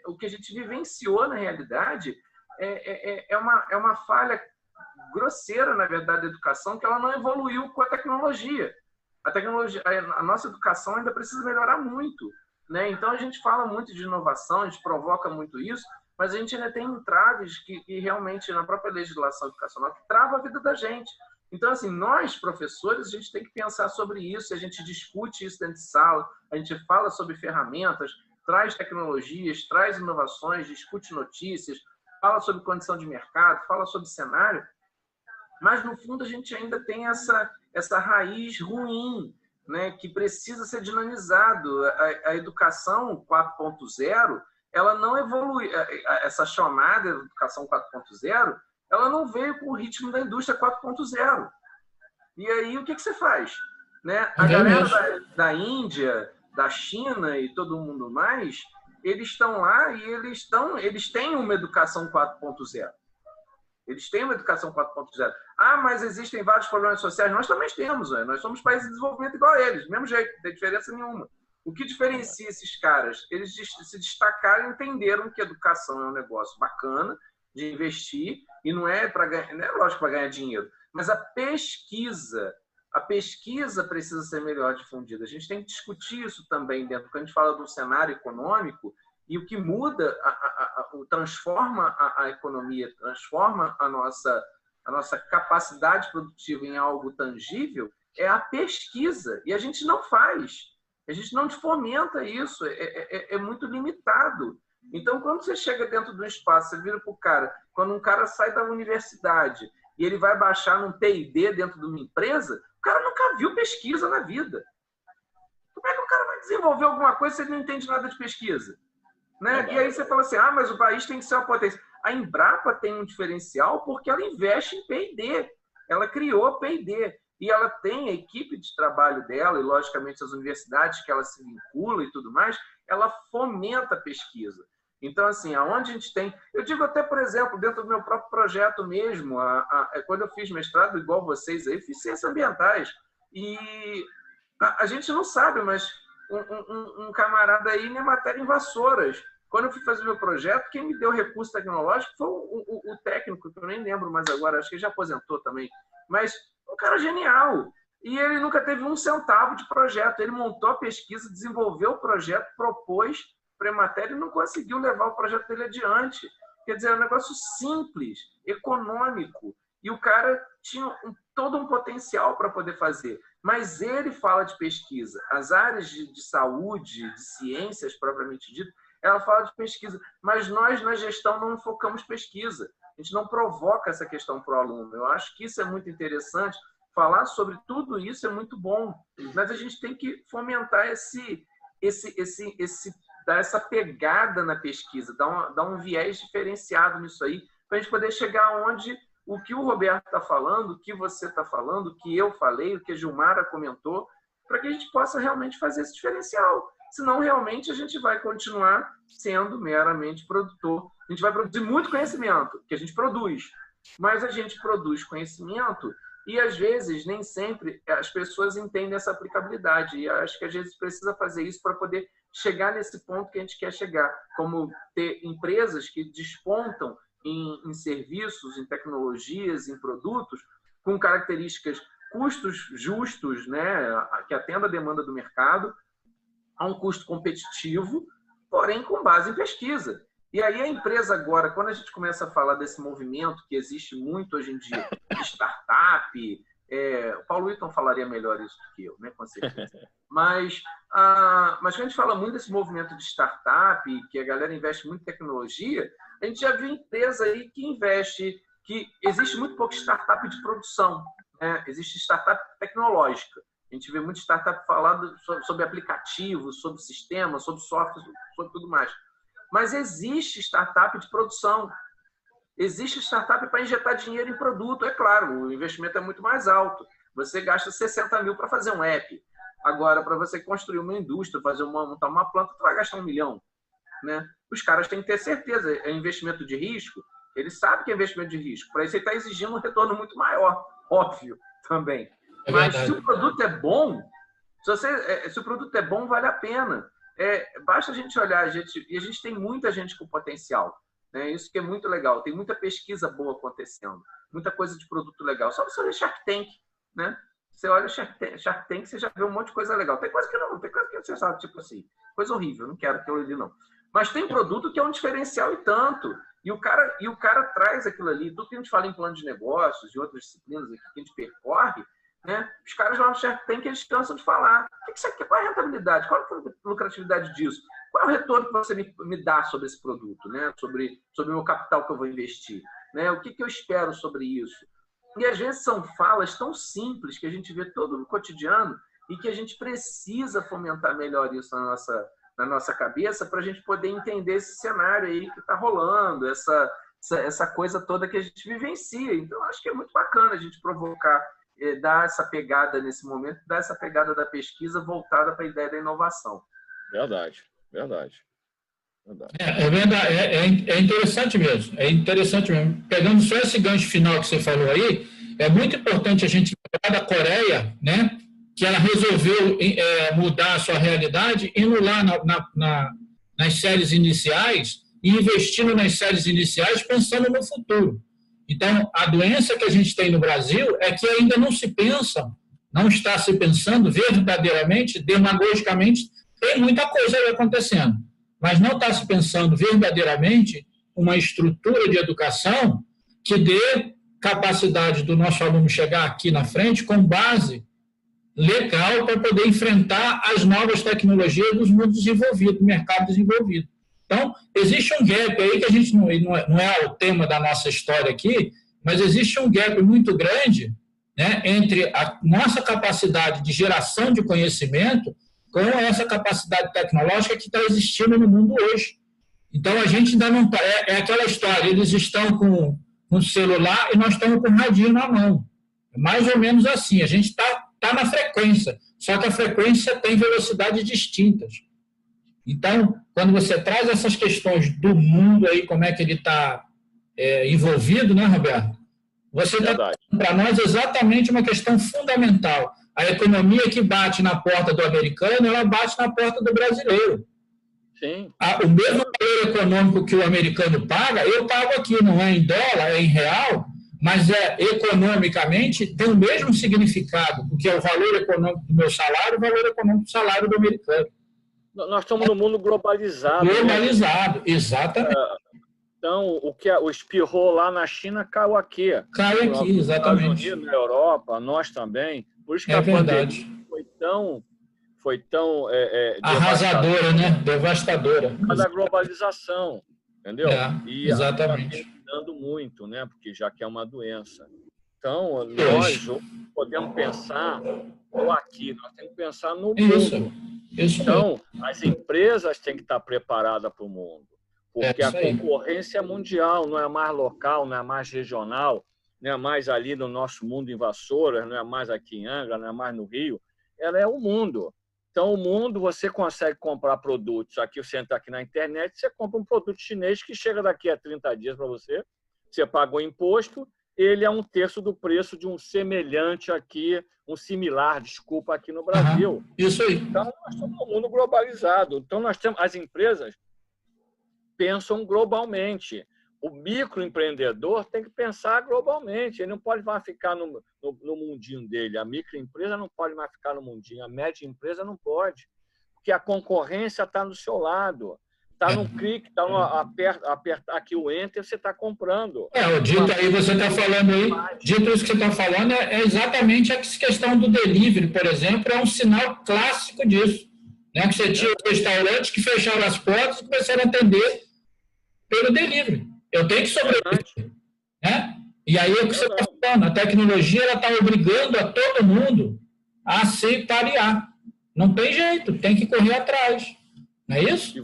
Speaker 4: o que a gente vivenciou na realidade é uma falha grosseira, na verdade, da educação, que ela não evoluiu com a tecnologia. A nossa educação ainda precisa melhorar muito, né? Então a gente fala muito de inovação, a gente provoca muito isso, mas a gente ainda tem entraves que realmente na própria legislação educacional que trava a vida da gente. Então, assim, nós, professores, a gente tem que pensar sobre isso, a gente discute isso dentro de sala, a gente fala sobre ferramentas, traz tecnologias, traz inovações, discute notícias, fala sobre condição de mercado, fala sobre cenário, mas, no fundo, a gente ainda tem essa raiz ruim, né, que precisa ser dinamizado. A educação 4.0, ela não evolui. Essa chamada educação 4.0, ela não veio com o ritmo da indústria 4.0. E aí, o que você faz? Né? A galera da Índia, da China e todo mundo mais, eles estão lá e eles têm uma educação 4.0. Eles têm uma educação 4.0. Ah, mas existem vários problemas sociais. Nós também temos. Nós somos países de desenvolvimento igual a eles. Do mesmo jeito, não tem diferença nenhuma. O que diferencia esses caras? Eles se destacaram e entenderam que educação é um negócio bacana de investir e não é para ganhar, não é lógico para ganhar dinheiro, mas a pesquisa precisa ser melhor difundida. A gente tem que discutir isso também dentro, quando a gente fala do cenário econômico, e o que muda, transforma a economia, transforma a nossa capacidade produtiva em algo tangível, é a pesquisa. E a gente não faz. A gente não fomenta isso. É muito limitado. Então, quando você chega dentro do espaço, você vira para o cara, quando um cara sai da universidade e ele vai baixar num P&D dentro de uma empresa, o cara nunca viu pesquisa na vida. Como é que o cara vai desenvolver alguma coisa se ele não entende nada de pesquisa? Né? E aí você fala assim, mas o país tem que ser uma potência. A Embrapa tem um diferencial porque ela investe em P&D. Ela criou P&D. E ela tem a equipe de trabalho dela, e logicamente as universidades que ela se vincula e tudo mais, ela fomenta a pesquisa. Então, assim, aonde a gente tem... Eu digo até, por exemplo, dentro do meu próprio projeto mesmo, quando eu fiz mestrado, igual vocês aí, fiz ciências ambientais. E a gente não sabe, mas um camarada aí na matéria em Vassouras. Quando eu fui fazer meu projeto, quem me deu recurso tecnológico foi o técnico, que eu nem lembro mais agora, acho que ele já aposentou também. Mas um cara genial. E ele nunca teve um centavo de projeto. Ele montou a pesquisa, desenvolveu o projeto, propôs pré-matéria e não conseguiu levar o projeto dele adiante. Quer dizer, é um negócio simples, econômico. E o cara tinha todo um potencial para poder fazer. Mas ele fala de pesquisa. As áreas de saúde, de ciências propriamente dito, ela fala de pesquisa. Mas nós, na gestão, não focamos pesquisa. A gente não provoca essa questão para o aluno. Eu acho que isso é muito interessante. Falar sobre tudo isso é muito bom. Mas a gente tem que fomentar dar essa pegada na pesquisa, dar um viés diferenciado nisso aí, para a gente poder chegar onde o que o Roberto está falando, o que você está falando, o que eu falei, o que a Gilmara comentou, para que a gente possa realmente fazer esse diferencial. Senão, realmente, a gente vai continuar sendo meramente produtor. A gente vai produzir muito conhecimento, que a gente produz, mas a gente produz conhecimento e, às vezes, nem sempre as pessoas entendem essa aplicabilidade. E acho que, às vezes, precisa fazer isso para poder chegar nesse ponto que a gente quer chegar, como ter empresas que despontam em serviços, em tecnologias, em produtos, com características, custos justos, né, que atendam a demanda do mercado, a um custo competitivo, porém com base em pesquisa. E aí a empresa agora, quando a gente começa a falar desse movimento que existe muito hoje em dia, de startup, o Paulo Witton falaria melhor isso do que eu, né, com certeza. Mas quando a gente fala muito desse movimento de startup, que a galera investe muito em tecnologia, a gente já viu empresa aí que investe, que existe muito pouco startup de produção, né? Existe startup tecnológica. A gente vê muito startup falando sobre aplicativos, sobre sistemas, sobre software, sobre tudo mais. Mas existe startup de produção. Existe startup para injetar dinheiro em produto, é claro, o investimento é muito mais alto. Você gasta 60 mil para fazer um app. Agora, para você construir uma indústria, montar uma planta, você vai gastar 1 milhão. Né? Os caras têm que ter certeza, é investimento de risco, ele sabe que é investimento de risco. Para isso, ele está exigindo um retorno muito maior, óbvio, também. Mas se o produto é bom, se o produto é bom, vale a pena. Basta a gente olhar, e a gente tem muita gente com potencial. Né? Isso que é muito legal. Tem muita pesquisa boa acontecendo, muita coisa de produto legal. Só você olhar Shark Tank, né? Você olha Shark Tank, você já vê um monte de coisa legal. Tem coisa que não, tem coisa que você sabe, tipo assim, coisa horrível, não quero que eu olhe, não. Mas tem produto que é um diferencial e tanto. E o cara traz aquilo ali. Tudo que a gente fala em plano de negócios e outras disciplinas aqui que a gente percorre, né? Os caras lá no Shark Tank, eles cansam de falar. O que você quer? Qual é a rentabilidade? Qual é a lucratividade disso? Qual é o retorno que você me dá sobre esse produto? Né? Sobre o meu capital que eu vou investir? Né? O que eu espero sobre isso? E às vezes são falas tão simples que a gente vê todo no cotidiano e que a gente precisa fomentar melhor isso na nossa cabeça para a gente poder entender esse cenário aí que está rolando, essa coisa toda que a gente vivencia. Então, acho que é muito bacana a gente provocar, dar essa pegada nesse momento, dar essa pegada da pesquisa voltada para a ideia da inovação.
Speaker 2: Verdade.
Speaker 1: É interessante mesmo. É interessante mesmo. Pegando só esse gancho final que você falou aí, é muito importante a gente lembrar da Coreia, né? Que ela resolveu mudar a sua realidade, indo lá nas séries iniciais e investindo nas séries iniciais pensando no futuro. Então, a doença que a gente tem no Brasil é que ainda não está se pensando verdadeiramente, demagogicamente, tem muita coisa aí acontecendo, mas não está se pensando verdadeiramente uma estrutura de educação que dê capacidade do nosso aluno chegar aqui na frente com base legal para poder enfrentar as novas tecnologias dos mundos desenvolvidos, do mercado desenvolvido. Então, existe um gap aí que a gente não é o tema da nossa história aqui, mas existe um gap muito grande, né, entre a nossa capacidade de geração de conhecimento com essa capacidade tecnológica que está existindo no mundo hoje. Então, a gente ainda não está... É aquela história, eles estão com o celular e nós estamos com o radinho na mão. É mais ou menos assim, a gente está na frequência, só que a frequência tem velocidades distintas. Então, quando você traz essas questões do mundo aí, como é que ele está envolvido, né, Roberto? Você está trazendo para nós exatamente uma questão fundamental. A economia que bate na porta do americano, ela bate na porta do brasileiro.
Speaker 2: Sim.
Speaker 1: O mesmo valor econômico que o americano paga, eu pago aqui, não é em dólar, é em real, mas economicamente tem o mesmo significado, porque é o valor econômico do meu salário, o valor econômico do salário do americano.
Speaker 2: Nós estamos num mundo globalizado.
Speaker 1: Globalizado, né? Exatamente.
Speaker 2: Então, o espirrou lá na China caiu aqui.
Speaker 1: Caiu aqui, exatamente.
Speaker 2: Nos Estados Unidos, na Europa, nós também. Por isso que
Speaker 1: a
Speaker 2: pandemia foi tão
Speaker 1: arrasadora, né? Devastadora.
Speaker 2: Da globalização, entendeu?
Speaker 1: E exatamente.
Speaker 2: Está dando muito, né? Porque já que é uma doença. Então, nós podemos pensar aqui, nós temos que pensar no mundo.
Speaker 1: Isso
Speaker 2: então, as empresas têm que estar preparadas para o mundo. Porque a concorrência é mundial, não é mais local, não é mais regional, não é mais ali no nosso mundo em Vassouras, não é mais aqui em Angra, não é mais no Rio. Ela é o mundo. Então, o mundo, você consegue comprar produtos. Aqui, você entra aqui na internet, você compra um produto chinês que chega daqui a 30 dias para você. Você paga o imposto, ele é 1/3 do preço de um semelhante aqui, um similar, desculpa, aqui no Brasil.
Speaker 1: Isso aí.
Speaker 2: Então, nós estamos num mundo globalizado. Então, as empresas pensam globalmente. O microempreendedor tem que pensar globalmente. Ele não pode mais ficar no mundinho dele. A microempresa não pode mais ficar no mundinho. A média empresa não pode. Porque a concorrência está do seu lado. Está num clique, está apertar aqui o Enter, você está comprando.
Speaker 1: O dito aí, você está falando aí, dito isso que você está falando, é exatamente a questão do delivery, por exemplo, é um sinal clássico disso. Né? Que você tinha restaurantes que fecharam as portas e começaram a atender pelo delivery. Eu tenho que sobreviver. Né? E aí é o que você está falando, a tecnologia está obrigando a todo mundo a se parear. Não tem jeito, tem que correr atrás. Não é isso?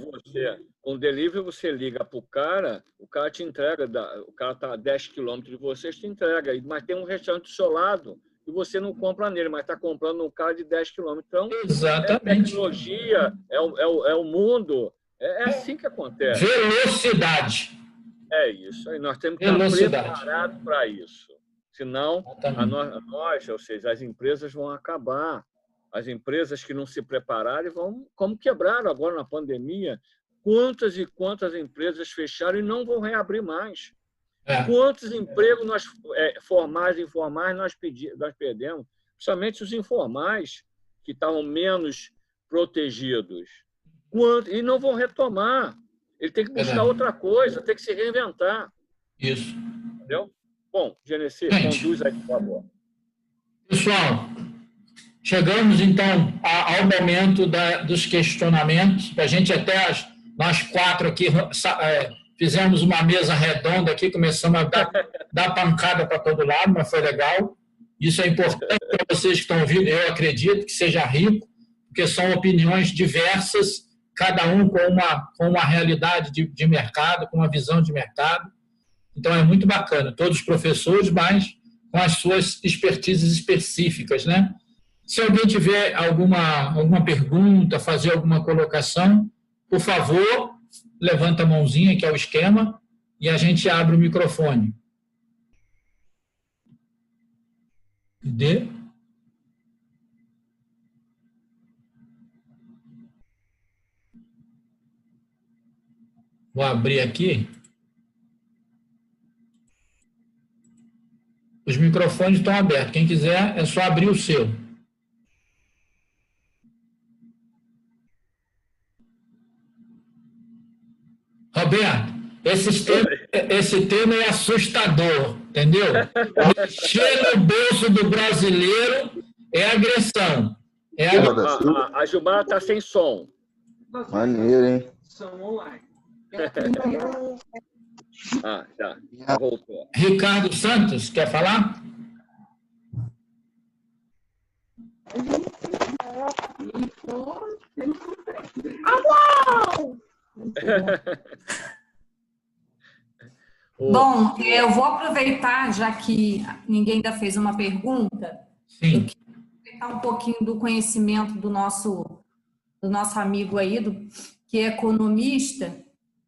Speaker 2: Com delivery, você liga para o cara te entrega, o cara está a 10 quilômetros de você, te entrega, mas tem um restaurante do seu lado e você não compra nele, mas está comprando um cara de 10 quilômetros. Então,
Speaker 1: Exatamente.
Speaker 2: é tecnologia, é o mundo, é assim que acontece.
Speaker 1: Velocidade.
Speaker 2: É isso, aí nós temos que estar preparados para isso. Senão, nós, ou seja, as empresas vão acabar. As empresas que não se prepararem vão, como quebraram agora na pandemia. Quantas e quantas empresas fecharam e não vão reabrir mais? Quantos empregos formais e informais nós perdemos? Principalmente os informais, que estavam menos protegidos. E não vão retomar. Ele tem que buscar outra coisa, tem que se reinventar.
Speaker 1: Isso.
Speaker 2: Entendeu? Bom, Genesi, conduz aí, por favor.
Speaker 1: Pessoal, chegamos, então, ao momento dos questionamentos. A gente nós 4 aqui fizemos uma mesa redonda aqui, começamos a dar pancada para todo lado, mas foi legal. Isso é importante para vocês que estão ouvindo, eu acredito que seja rico, porque são opiniões diversas, cada um com uma realidade de mercado, com uma visão de mercado. Então, é muito bacana. Todos os professores, mas com as suas expertises específicas, né? Se alguém tiver alguma pergunta, fazer alguma colocação, por favor, levanta a mãozinha, que é o esquema, e a gente abre o microfone. Vou abrir aqui. Os microfones estão abertos. Quem quiser, é só abrir o seu. Roberto, esse tema é assustador, entendeu? Mexer no bolso do brasileiro é agressão.
Speaker 2: A Gilmar está sem som.
Speaker 5: Maneiro, hein?
Speaker 6: Som online.
Speaker 2: Já voltou.
Speaker 1: Ricardo Santos, quer falar?
Speaker 3: Bom, eu vou aproveitar, já que ninguém ainda fez uma pergunta.
Speaker 1: Sim.
Speaker 3: Eu queria aproveitar um pouquinho do conhecimento do nosso amigo aí, que é economista.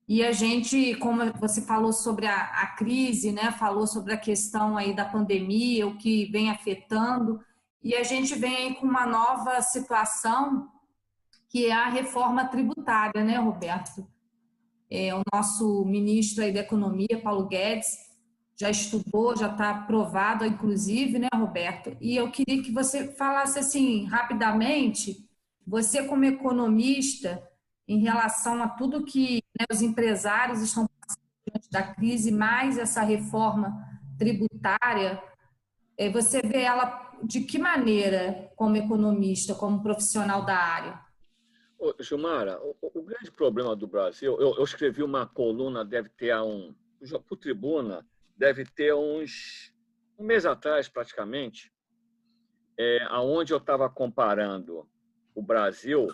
Speaker 3: E a gente, como você falou sobre a crise, né? Falou sobre a questão aí da pandemia, o que vem afetando, e a gente vem aí com uma nova situação, que é a reforma tributária, né, Roberto? O nosso ministro aí da Economia, Paulo Guedes, já estudou, já está aprovado, inclusive, né, Roberto? E eu queria que você falasse assim, rapidamente, você como economista, em relação a tudo que, né, os empresários estão passando diante da crise, mais essa reforma tributária, você vê ela de que maneira como economista, como profissional da área?
Speaker 2: Gilmara, o grande problema do Brasil, eu escrevi uma coluna, deve ter por Tribuna, deve ter um mês atrás, praticamente, onde eu estava comparando o Brasil.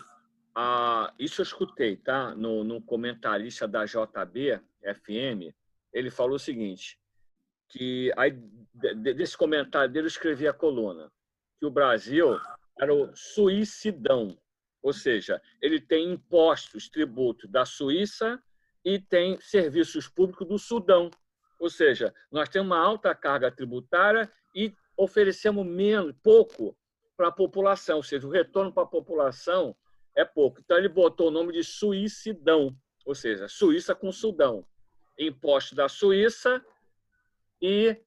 Speaker 2: Isso eu escutei, tá? No comentarista da JB FM, ele falou o seguinte, que aí, desse comentário dele eu escrevi a coluna, que o Brasil era o suicidão, ou seja, ele tem impostos, tributos da Suíça e tem serviços públicos do Sudão, ou seja, nós temos uma alta carga tributária e oferecemos pouco para a população, ou seja, o retorno para a população é pouco. Então, ele botou o nome de suicidão, ou seja, Suíça com Sudão. Imposto da Suíça e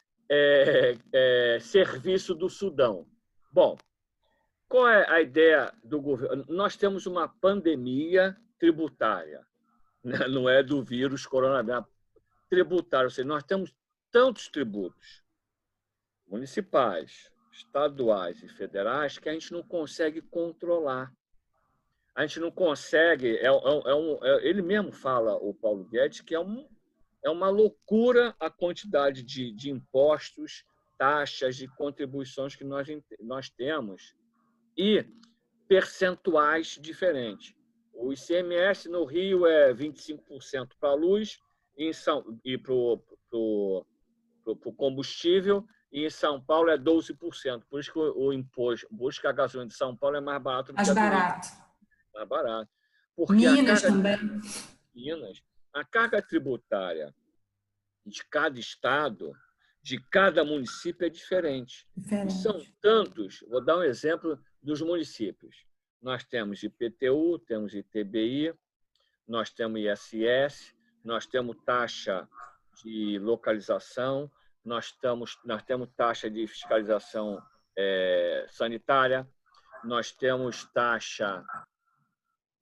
Speaker 2: serviço do Sudão. Bom, qual é a ideia do governo? Nós temos uma pandemia tributária, né? Não é do vírus coronavírus, tributário, ou seja, nós temos tantos tributos municipais, estaduais e federais que a gente não consegue controlar. A gente não consegue, ele mesmo fala, o Paulo Guedes, que é uma loucura a quantidade de impostos, taxas e contribuições que nós temos e percentuais diferentes. O ICMS no Rio é 25% para a luz e para o combustível, e em São Paulo é 12%. Por isso que o imposto, por isso que a gasolina de São Paulo é mais barato do que a do Rio.
Speaker 3: Mais barato.
Speaker 2: Mais barato. Porque
Speaker 3: Minas também.
Speaker 2: A carga tributária de cada estado, de cada município é diferente. E são tantos, vou dar um exemplo dos municípios. Nós temos IPTU, temos ITBI, nós temos ISS, nós temos taxa de localização, nós temos taxa de fiscalização sanitária, nós temos taxa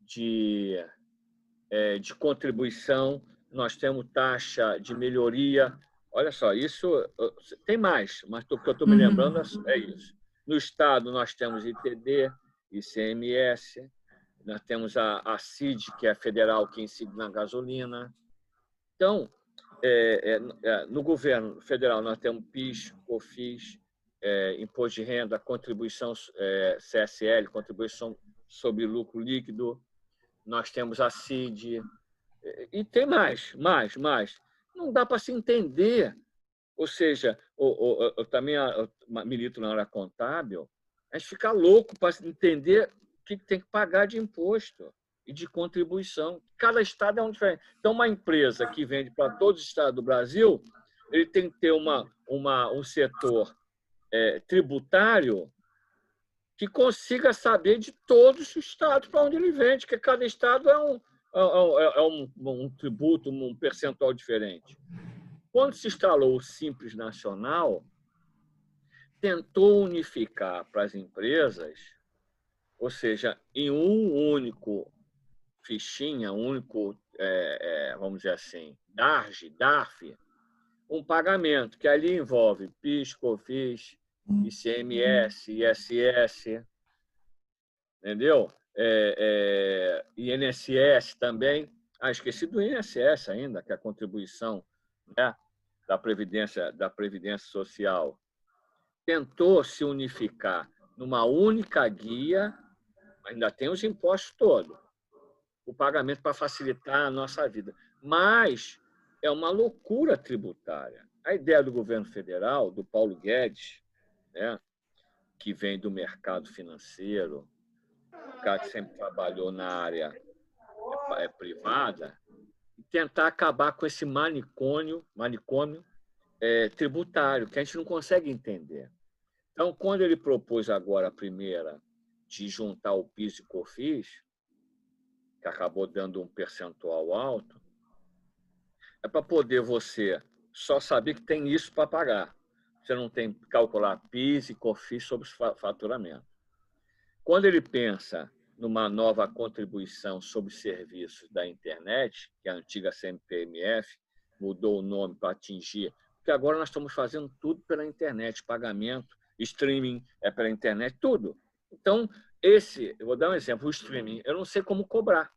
Speaker 2: de contribuição, nós temos taxa de melhoria. Olha só, isso tem mais, mas o que eu estou me lembrando é isso. No estado, nós temos ITD, ICMS, nós temos a CID, que é federal, que incide na gasolina. Então, no governo federal, nós temos PIS, COFINS, imposto de renda, contribuição CSL, contribuição sobre lucro líquido, nós temos a CID, e tem mais. Não dá para se entender. Ou seja, eu também milito na área contábil, a gente fica louco para entender o que tem que pagar de imposto e de contribuição. Cada estado é um diferente. Então, uma empresa que vende para todos os estados do Brasil, ele tem que ter um setor tributário que consiga saber de todos os estados para onde ele vende, porque cada estado é um tributo, um percentual diferente. Quando se instalou o Simples Nacional, tentou unificar para as empresas, ou seja, em um único fichinha, um único, vamos dizer assim, DARF, um pagamento que ali envolve PIS, COFINS, ICMS, ISS, entendeu? INSS também. Esqueci do INSS ainda, que é a contribuição, né, da Previdência Social. Tentou se unificar numa única guia, ainda tem os impostos todos, o pagamento para facilitar a nossa vida. Mas é uma loucura tributária. A ideia do governo federal, do Paulo Guedes, né, que vem do mercado financeiro, o cara que sempre trabalhou na área privada, tentar acabar com esse manicômio tributário, que a gente não consegue entender. Então, quando ele propôs agora a primeira de juntar o PIS e COFINS, que acabou dando um percentual alto, é para poder você só saber que tem isso para pagar. Você não tem que calcular PIS e COFINS sobre o faturamento. Quando ele pensa numa nova contribuição sobre serviços da internet, que é a antiga CMPMF, mudou o nome para atingir, porque agora nós estamos fazendo tudo pela internet, pagamento, streaming é pela internet, tudo. Então, eu vou dar um exemplo, o streaming, eu não sei como cobrar.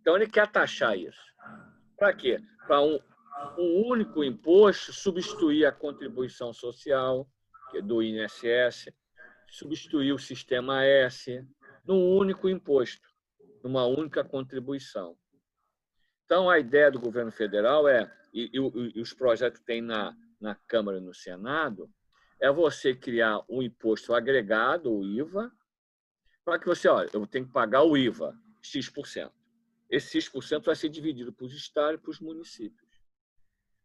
Speaker 2: Então, ele quer taxar isso. Para quê? Para um único imposto substituir a contribuição social, que é do INSS, substituir o Sistema S, num único imposto, numa única contribuição. Então, a ideia do governo federal e os projetos que tem na Câmara e no Senado, é você criar um imposto agregado, o IVA, para que você, olha, eu tenho que pagar o IVA, X%. Esse X% vai ser dividido para os estados e para os municípios.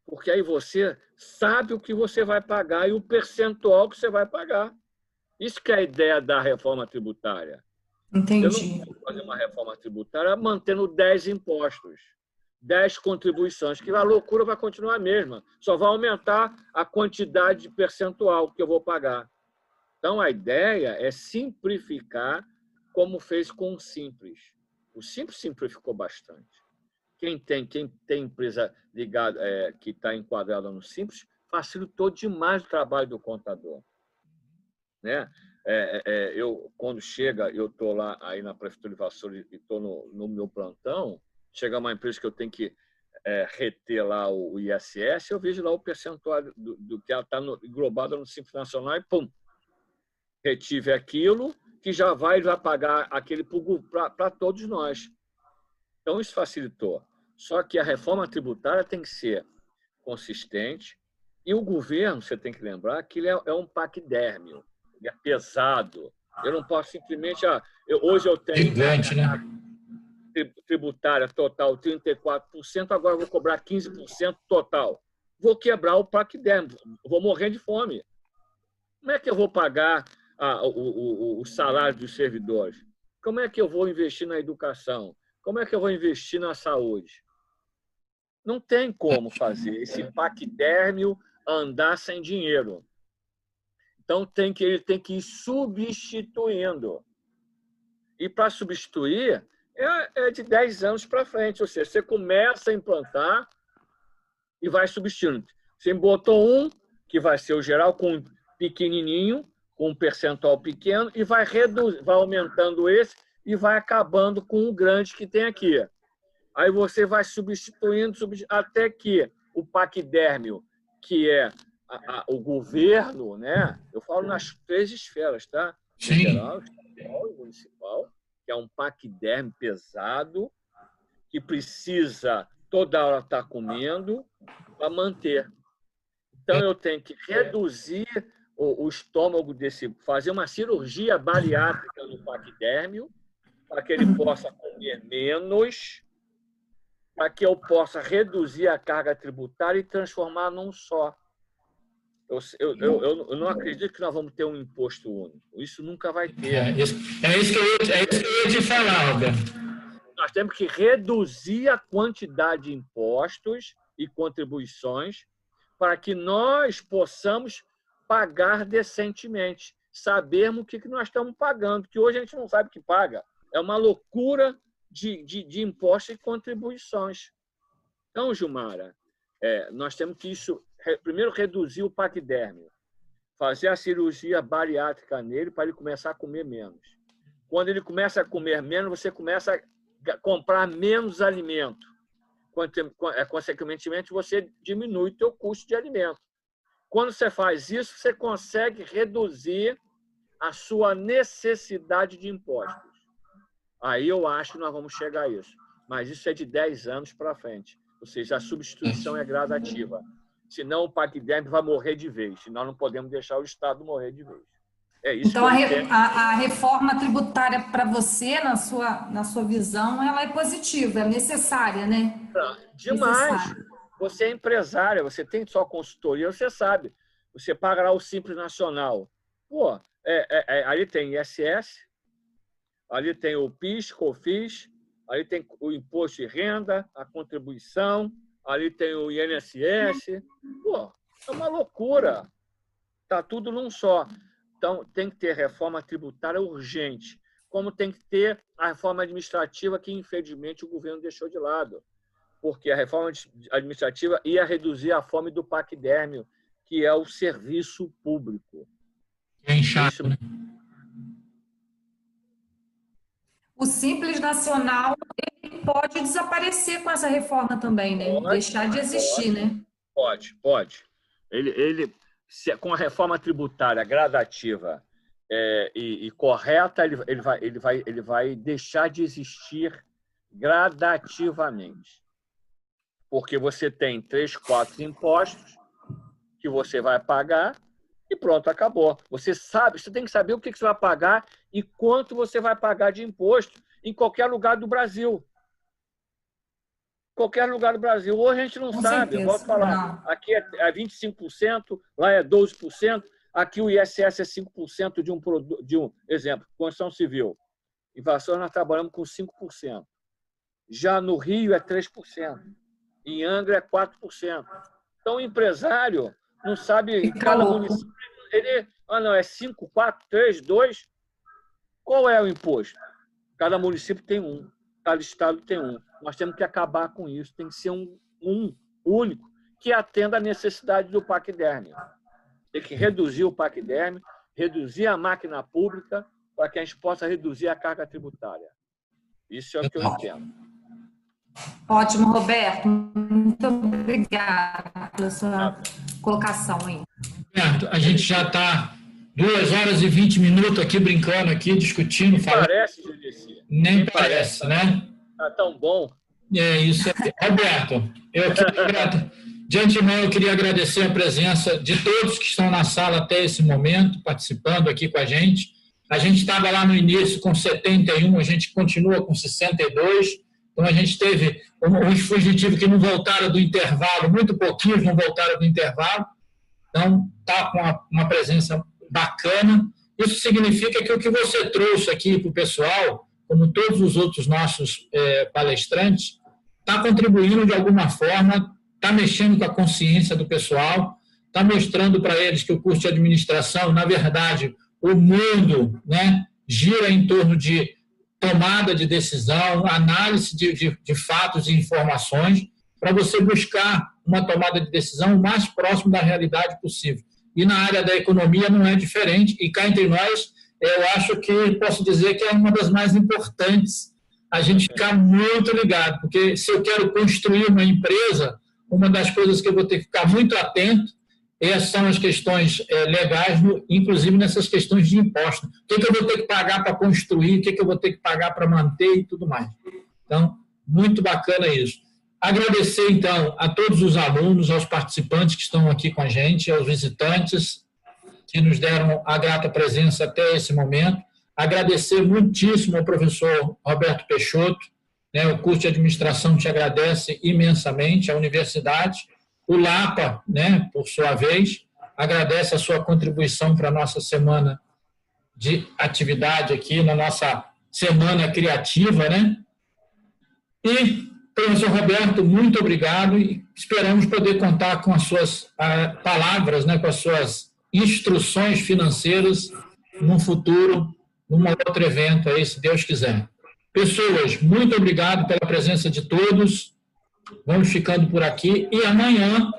Speaker 2: Porque aí você sabe o que você vai pagar e o percentual que você vai pagar. Isso que é a ideia da reforma tributária.
Speaker 3: Entendi.
Speaker 2: Eu não posso fazer uma reforma tributária mantendo 10 impostos, 10 contribuições, que a loucura vai continuar a mesma. Só vai aumentar a quantidade de percentual que eu vou pagar. Então, a ideia é simplificar, como fez com o Simples. O Simples simplificou bastante. Quem tem empresa ligada, que está enquadrada no Simples, facilitou demais o trabalho do contador. Né? Quando chega, eu estou lá aí na Prefeitura de Vassoura e estou no meu plantão, chega uma empresa que eu tenho que reter lá o ISS, eu vejo lá o percentual do que ela está englobada no Simples Nacional e pum, retive aquilo, que já vai pagar aquele para todos nós. Então, isso facilitou. Só que a reforma tributária tem que ser consistente e o governo, você tem que lembrar, que ele é um paquidérmio, ele é pesado. Eu não posso simplesmente... hoje eu tenho...
Speaker 1: Gigante, né?
Speaker 2: Tributária total 34%, agora eu vou cobrar 15% total. Vou quebrar o paquidérmio, vou morrer de fome. Como é que eu vou pagar o salário dos servidores? Como é que eu vou investir na educação? Como é que eu vou investir na saúde? Não tem como fazer esse paquidérmio andar sem dinheiro. Então, ele tem que ir substituindo. E para substituir, é de 10 anos para frente. Ou seja, você começa a implantar e vai substituindo. Você botou um, que vai ser o geral, com pequenininho, com um percentual pequeno, e vai aumentando esse e vai acabando com o grande que tem aqui. Aí você vai substituindo até que o paquidérmio, que é o governo, né? Eu falo nas 3 esferas, tá? Federal, estadual e municipal, que é um paquidérmio pesado, que precisa toda hora estar comendo para manter. Então, eu tenho que reduzir o estômago fazer uma cirurgia bariátrica no paquidérmio, para que ele possa comer menos, para que eu possa reduzir a carga tributária e transformar num só. Eu não acredito que nós vamos ter um imposto único. Isso nunca vai ter.
Speaker 1: É isso que eu ia te falar, Roberto.
Speaker 2: Nós temos que reduzir a quantidade de impostos e contribuições para que nós possamos pagar decentemente, sabermos o que nós estamos pagando, que hoje a gente não sabe o que paga. É uma loucura de impostos e contribuições. Então, Gilmara, nós temos que primeiro reduzir o paquidérmio, fazer a cirurgia bariátrica nele para ele começar a comer menos. Quando ele começa a comer menos, você começa a comprar menos alimento. Consequentemente, você diminui o seu custo de alimento. Quando você faz isso, você consegue reduzir a sua necessidade de impostos. Aí eu acho que nós vamos chegar a isso. Mas isso é de 10 anos para frente. Ou seja, a substituição é gradativa. Senão o paquidérmio vai morrer de vez. E nós não podemos deixar o Estado morrer de vez. É isso.
Speaker 3: Então, a reforma tributária, para você, na sua visão, ela é positiva, é necessária, né?
Speaker 2: Demais.
Speaker 3: Necessária.
Speaker 2: Você é empresária, você tem sua consultoria, você sabe. Você paga lá o Simples Nacional. Pô, ali tem ISS, ali tem o PIS, COFINS, ali tem o imposto de renda, a contribuição, ali tem o INSS. Pô, é uma loucura. Está tudo num só. Então, tem que ter reforma tributária urgente, como tem que ter a reforma administrativa que, infelizmente, o governo deixou de lado. Porque a reforma administrativa ia reduzir a fome do paquidérmio, que é o serviço público.
Speaker 1: É chato, né?
Speaker 3: O Simples Nacional ele pode desaparecer com essa reforma também, né? Deixar de existir, né?
Speaker 2: Pode. Com a reforma tributária gradativa e correta, ele vai deixar de existir gradativamente. Porque você tem 3, 4 impostos que você vai pagar e pronto, acabou. Você tem que saber o que você vai pagar e quanto você vai pagar de imposto em qualquer lugar do Brasil. Qualquer lugar do Brasil. Hoje a gente não sabe. Eu posso falar, aqui é 25%, lá é 12%, aqui o ISS é 5% de um exemplo, construção civil. Em Vassouras nós trabalhamos com 5%. Já no Rio é 3%. Em Angra é 4%. Então o empresário não sabe, em cada município, é 5, 4, 3, 2. Qual é o imposto? Cada município tem um, cada estado tem um. Nós temos que acabar com isso. Tem que ser um único que atenda à necessidade do paquidérmio. Tem que reduzir o paquidérmio, reduzir a máquina pública para que a gente possa reduzir a carga tributária. Isso é o que eu entendo.
Speaker 3: Ótimo, Roberto. Muito obrigada pela sua colocação aí.
Speaker 1: Roberto, a gente já está 2 horas e 20 minutos aqui, brincando aqui, discutindo.
Speaker 2: Parece, Genesi.
Speaker 1: Nem parece, né?
Speaker 2: Tá tão bom.
Speaker 1: É isso aí. Roberto, de antemão eu queria agradecer a presença de todos que estão na sala até esse momento, participando aqui com a gente. A gente estava lá no início com 71, a gente continua com 62. Então, a gente teve os fugitivos que não voltaram do intervalo, muito pouquinhos não voltaram do intervalo. Então, está com uma presença bacana. Isso significa que o que você trouxe aqui para o pessoal, como todos os outros nossos palestrantes, está contribuindo de alguma forma, está mexendo com a consciência do pessoal, está mostrando para eles que o curso de administração, na verdade, o mundo, né, gira em torno de tomada de decisão, análise de fatos e informações, para você buscar uma tomada de decisão o mais próximo da realidade possível. E na área da economia não é diferente, e cá entre nós, eu acho que posso dizer que é uma das mais importantes a gente ficar muito ligado, porque se eu quero construir uma empresa, uma das coisas que eu vou ter que ficar muito atento são as questões legais, inclusive nessas questões de imposto. O que eu vou ter que pagar para construir, o que eu vou ter que pagar para manter e tudo mais. Então, muito bacana isso. Agradecer, então, a todos os alunos, aos participantes que estão aqui com a gente, aos visitantes que nos deram a grata presença até esse momento. Agradecer muitíssimo ao professor Roberto Peixoto, né, o curso de administração te agradece imensamente, a universidade. O Lapa, né, por sua vez, agradece a sua contribuição para a nossa semana de atividade aqui, na nossa semana criativa, né? E, professor Roberto, muito obrigado e esperamos poder contar com as suas palavras, né, com as suas instruções financeiras num futuro, num outro evento aí, se Deus quiser. Pessoas, muito obrigado pela presença de todos. Vamos ficando por aqui e amanhã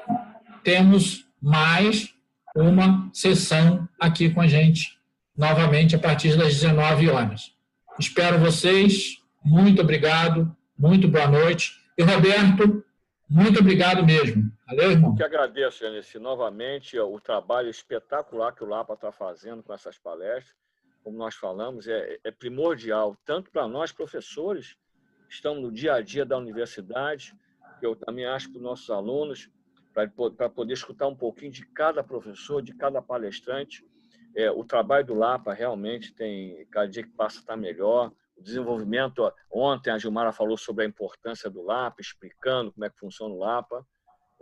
Speaker 1: temos mais uma sessão aqui com a gente, novamente a partir das 19 horas. Espero vocês, muito obrigado, muito boa noite. E Roberto, muito obrigado mesmo. Valeu, irmão?
Speaker 2: Eu que agradeço, Genesi, novamente o trabalho espetacular que o Lapa está fazendo com essas palestras. Como nós falamos, é primordial, tanto para nós, professores, que estamos no dia a dia da universidade, que eu também acho para os nossos alunos, para poder escutar um pouquinho de cada professor, de cada palestrante. O trabalho do Lapa realmente tem, cada dia que passa está melhor. O desenvolvimento, ontem a Gilmara falou sobre a importância do Lapa, explicando como é que funciona o Lapa.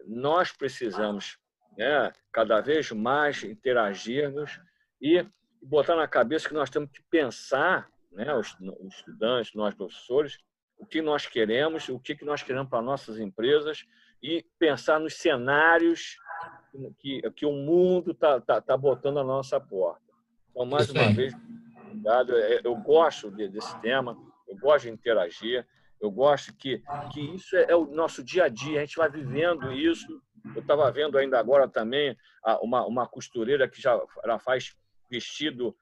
Speaker 2: Nós precisamos, né, cada vez mais interagirmos e botar na cabeça que nós temos que pensar, né, os estudantes, nós professores, o que nós queremos, o que nós queremos para nossas empresas e pensar nos cenários que o mundo tá botando à nossa porta. Então, mais uma vez, obrigado. Eu gosto desse tema, eu gosto de interagir, eu gosto que isso é o nosso dia a dia, a gente vai vivendo isso. Eu estava vendo ainda agora também uma costureira que já faz vestido,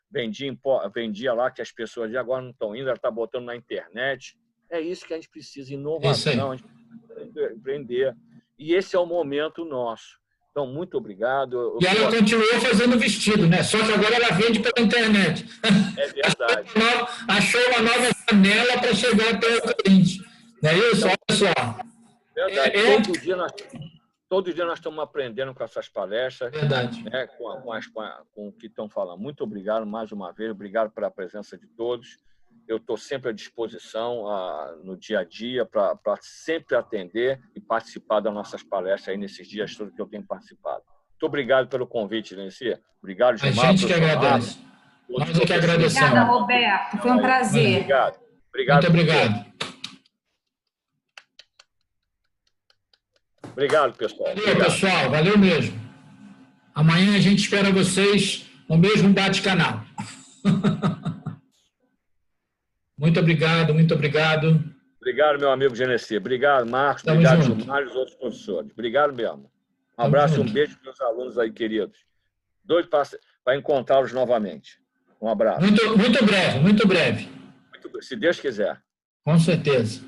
Speaker 2: vendia lá, que as pessoas de agora não estão indo, ela está botando na internet. É isso que a gente precisa, inovação, a gente precisa empreender. E esse é o momento nosso. Então, muito obrigado.
Speaker 1: E ela continuou fazendo vestido, né? Só que agora ela vende pela internet.
Speaker 2: É verdade.
Speaker 1: Achou uma nova janela para chegar até o cliente. Não é isso? Olha só.
Speaker 2: Verdade. Todo dia nós estamos aprendendo com essas palestras.
Speaker 1: Verdade.
Speaker 2: Né? Com o que estão falando. Muito obrigado mais uma vez. Obrigado pela presença de todos. Eu estou sempre à disposição no dia a dia para sempre atender e participar das nossas palestras aí nesses dias todos que eu tenho participado. Muito obrigado pelo convite, Nenci. Obrigado, Gilmar.
Speaker 1: A gente que agradece. Nós é que agradecemos.
Speaker 3: Obrigada, Roberto. Foi um prazer.
Speaker 2: Obrigado.
Speaker 1: Muito obrigado.
Speaker 2: Obrigado, pessoal.
Speaker 1: Valeu, pessoal. Valeu mesmo. Amanhã a gente espera vocês no mesmo bate-canal. Muito obrigado, muito obrigado.
Speaker 2: Obrigado, meu amigo Genesi. Obrigado, Marcos.
Speaker 1: Tamo
Speaker 2: obrigado,
Speaker 1: junto.
Speaker 2: Gilmar e os outros professores. Obrigado mesmo. Um abraço e um beijo para os alunos aí, queridos. Doido para encontrá-los novamente. Um abraço.
Speaker 1: Muito breve, muito breve.
Speaker 2: Se Deus quiser.
Speaker 1: Com certeza.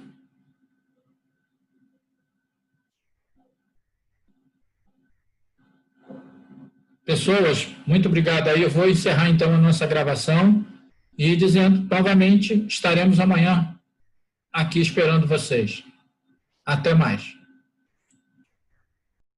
Speaker 1: Pessoas, muito obrigado aí. Eu vou encerrar então a nossa gravação e dizendo novamente, estaremos amanhã aqui esperando vocês. Até mais.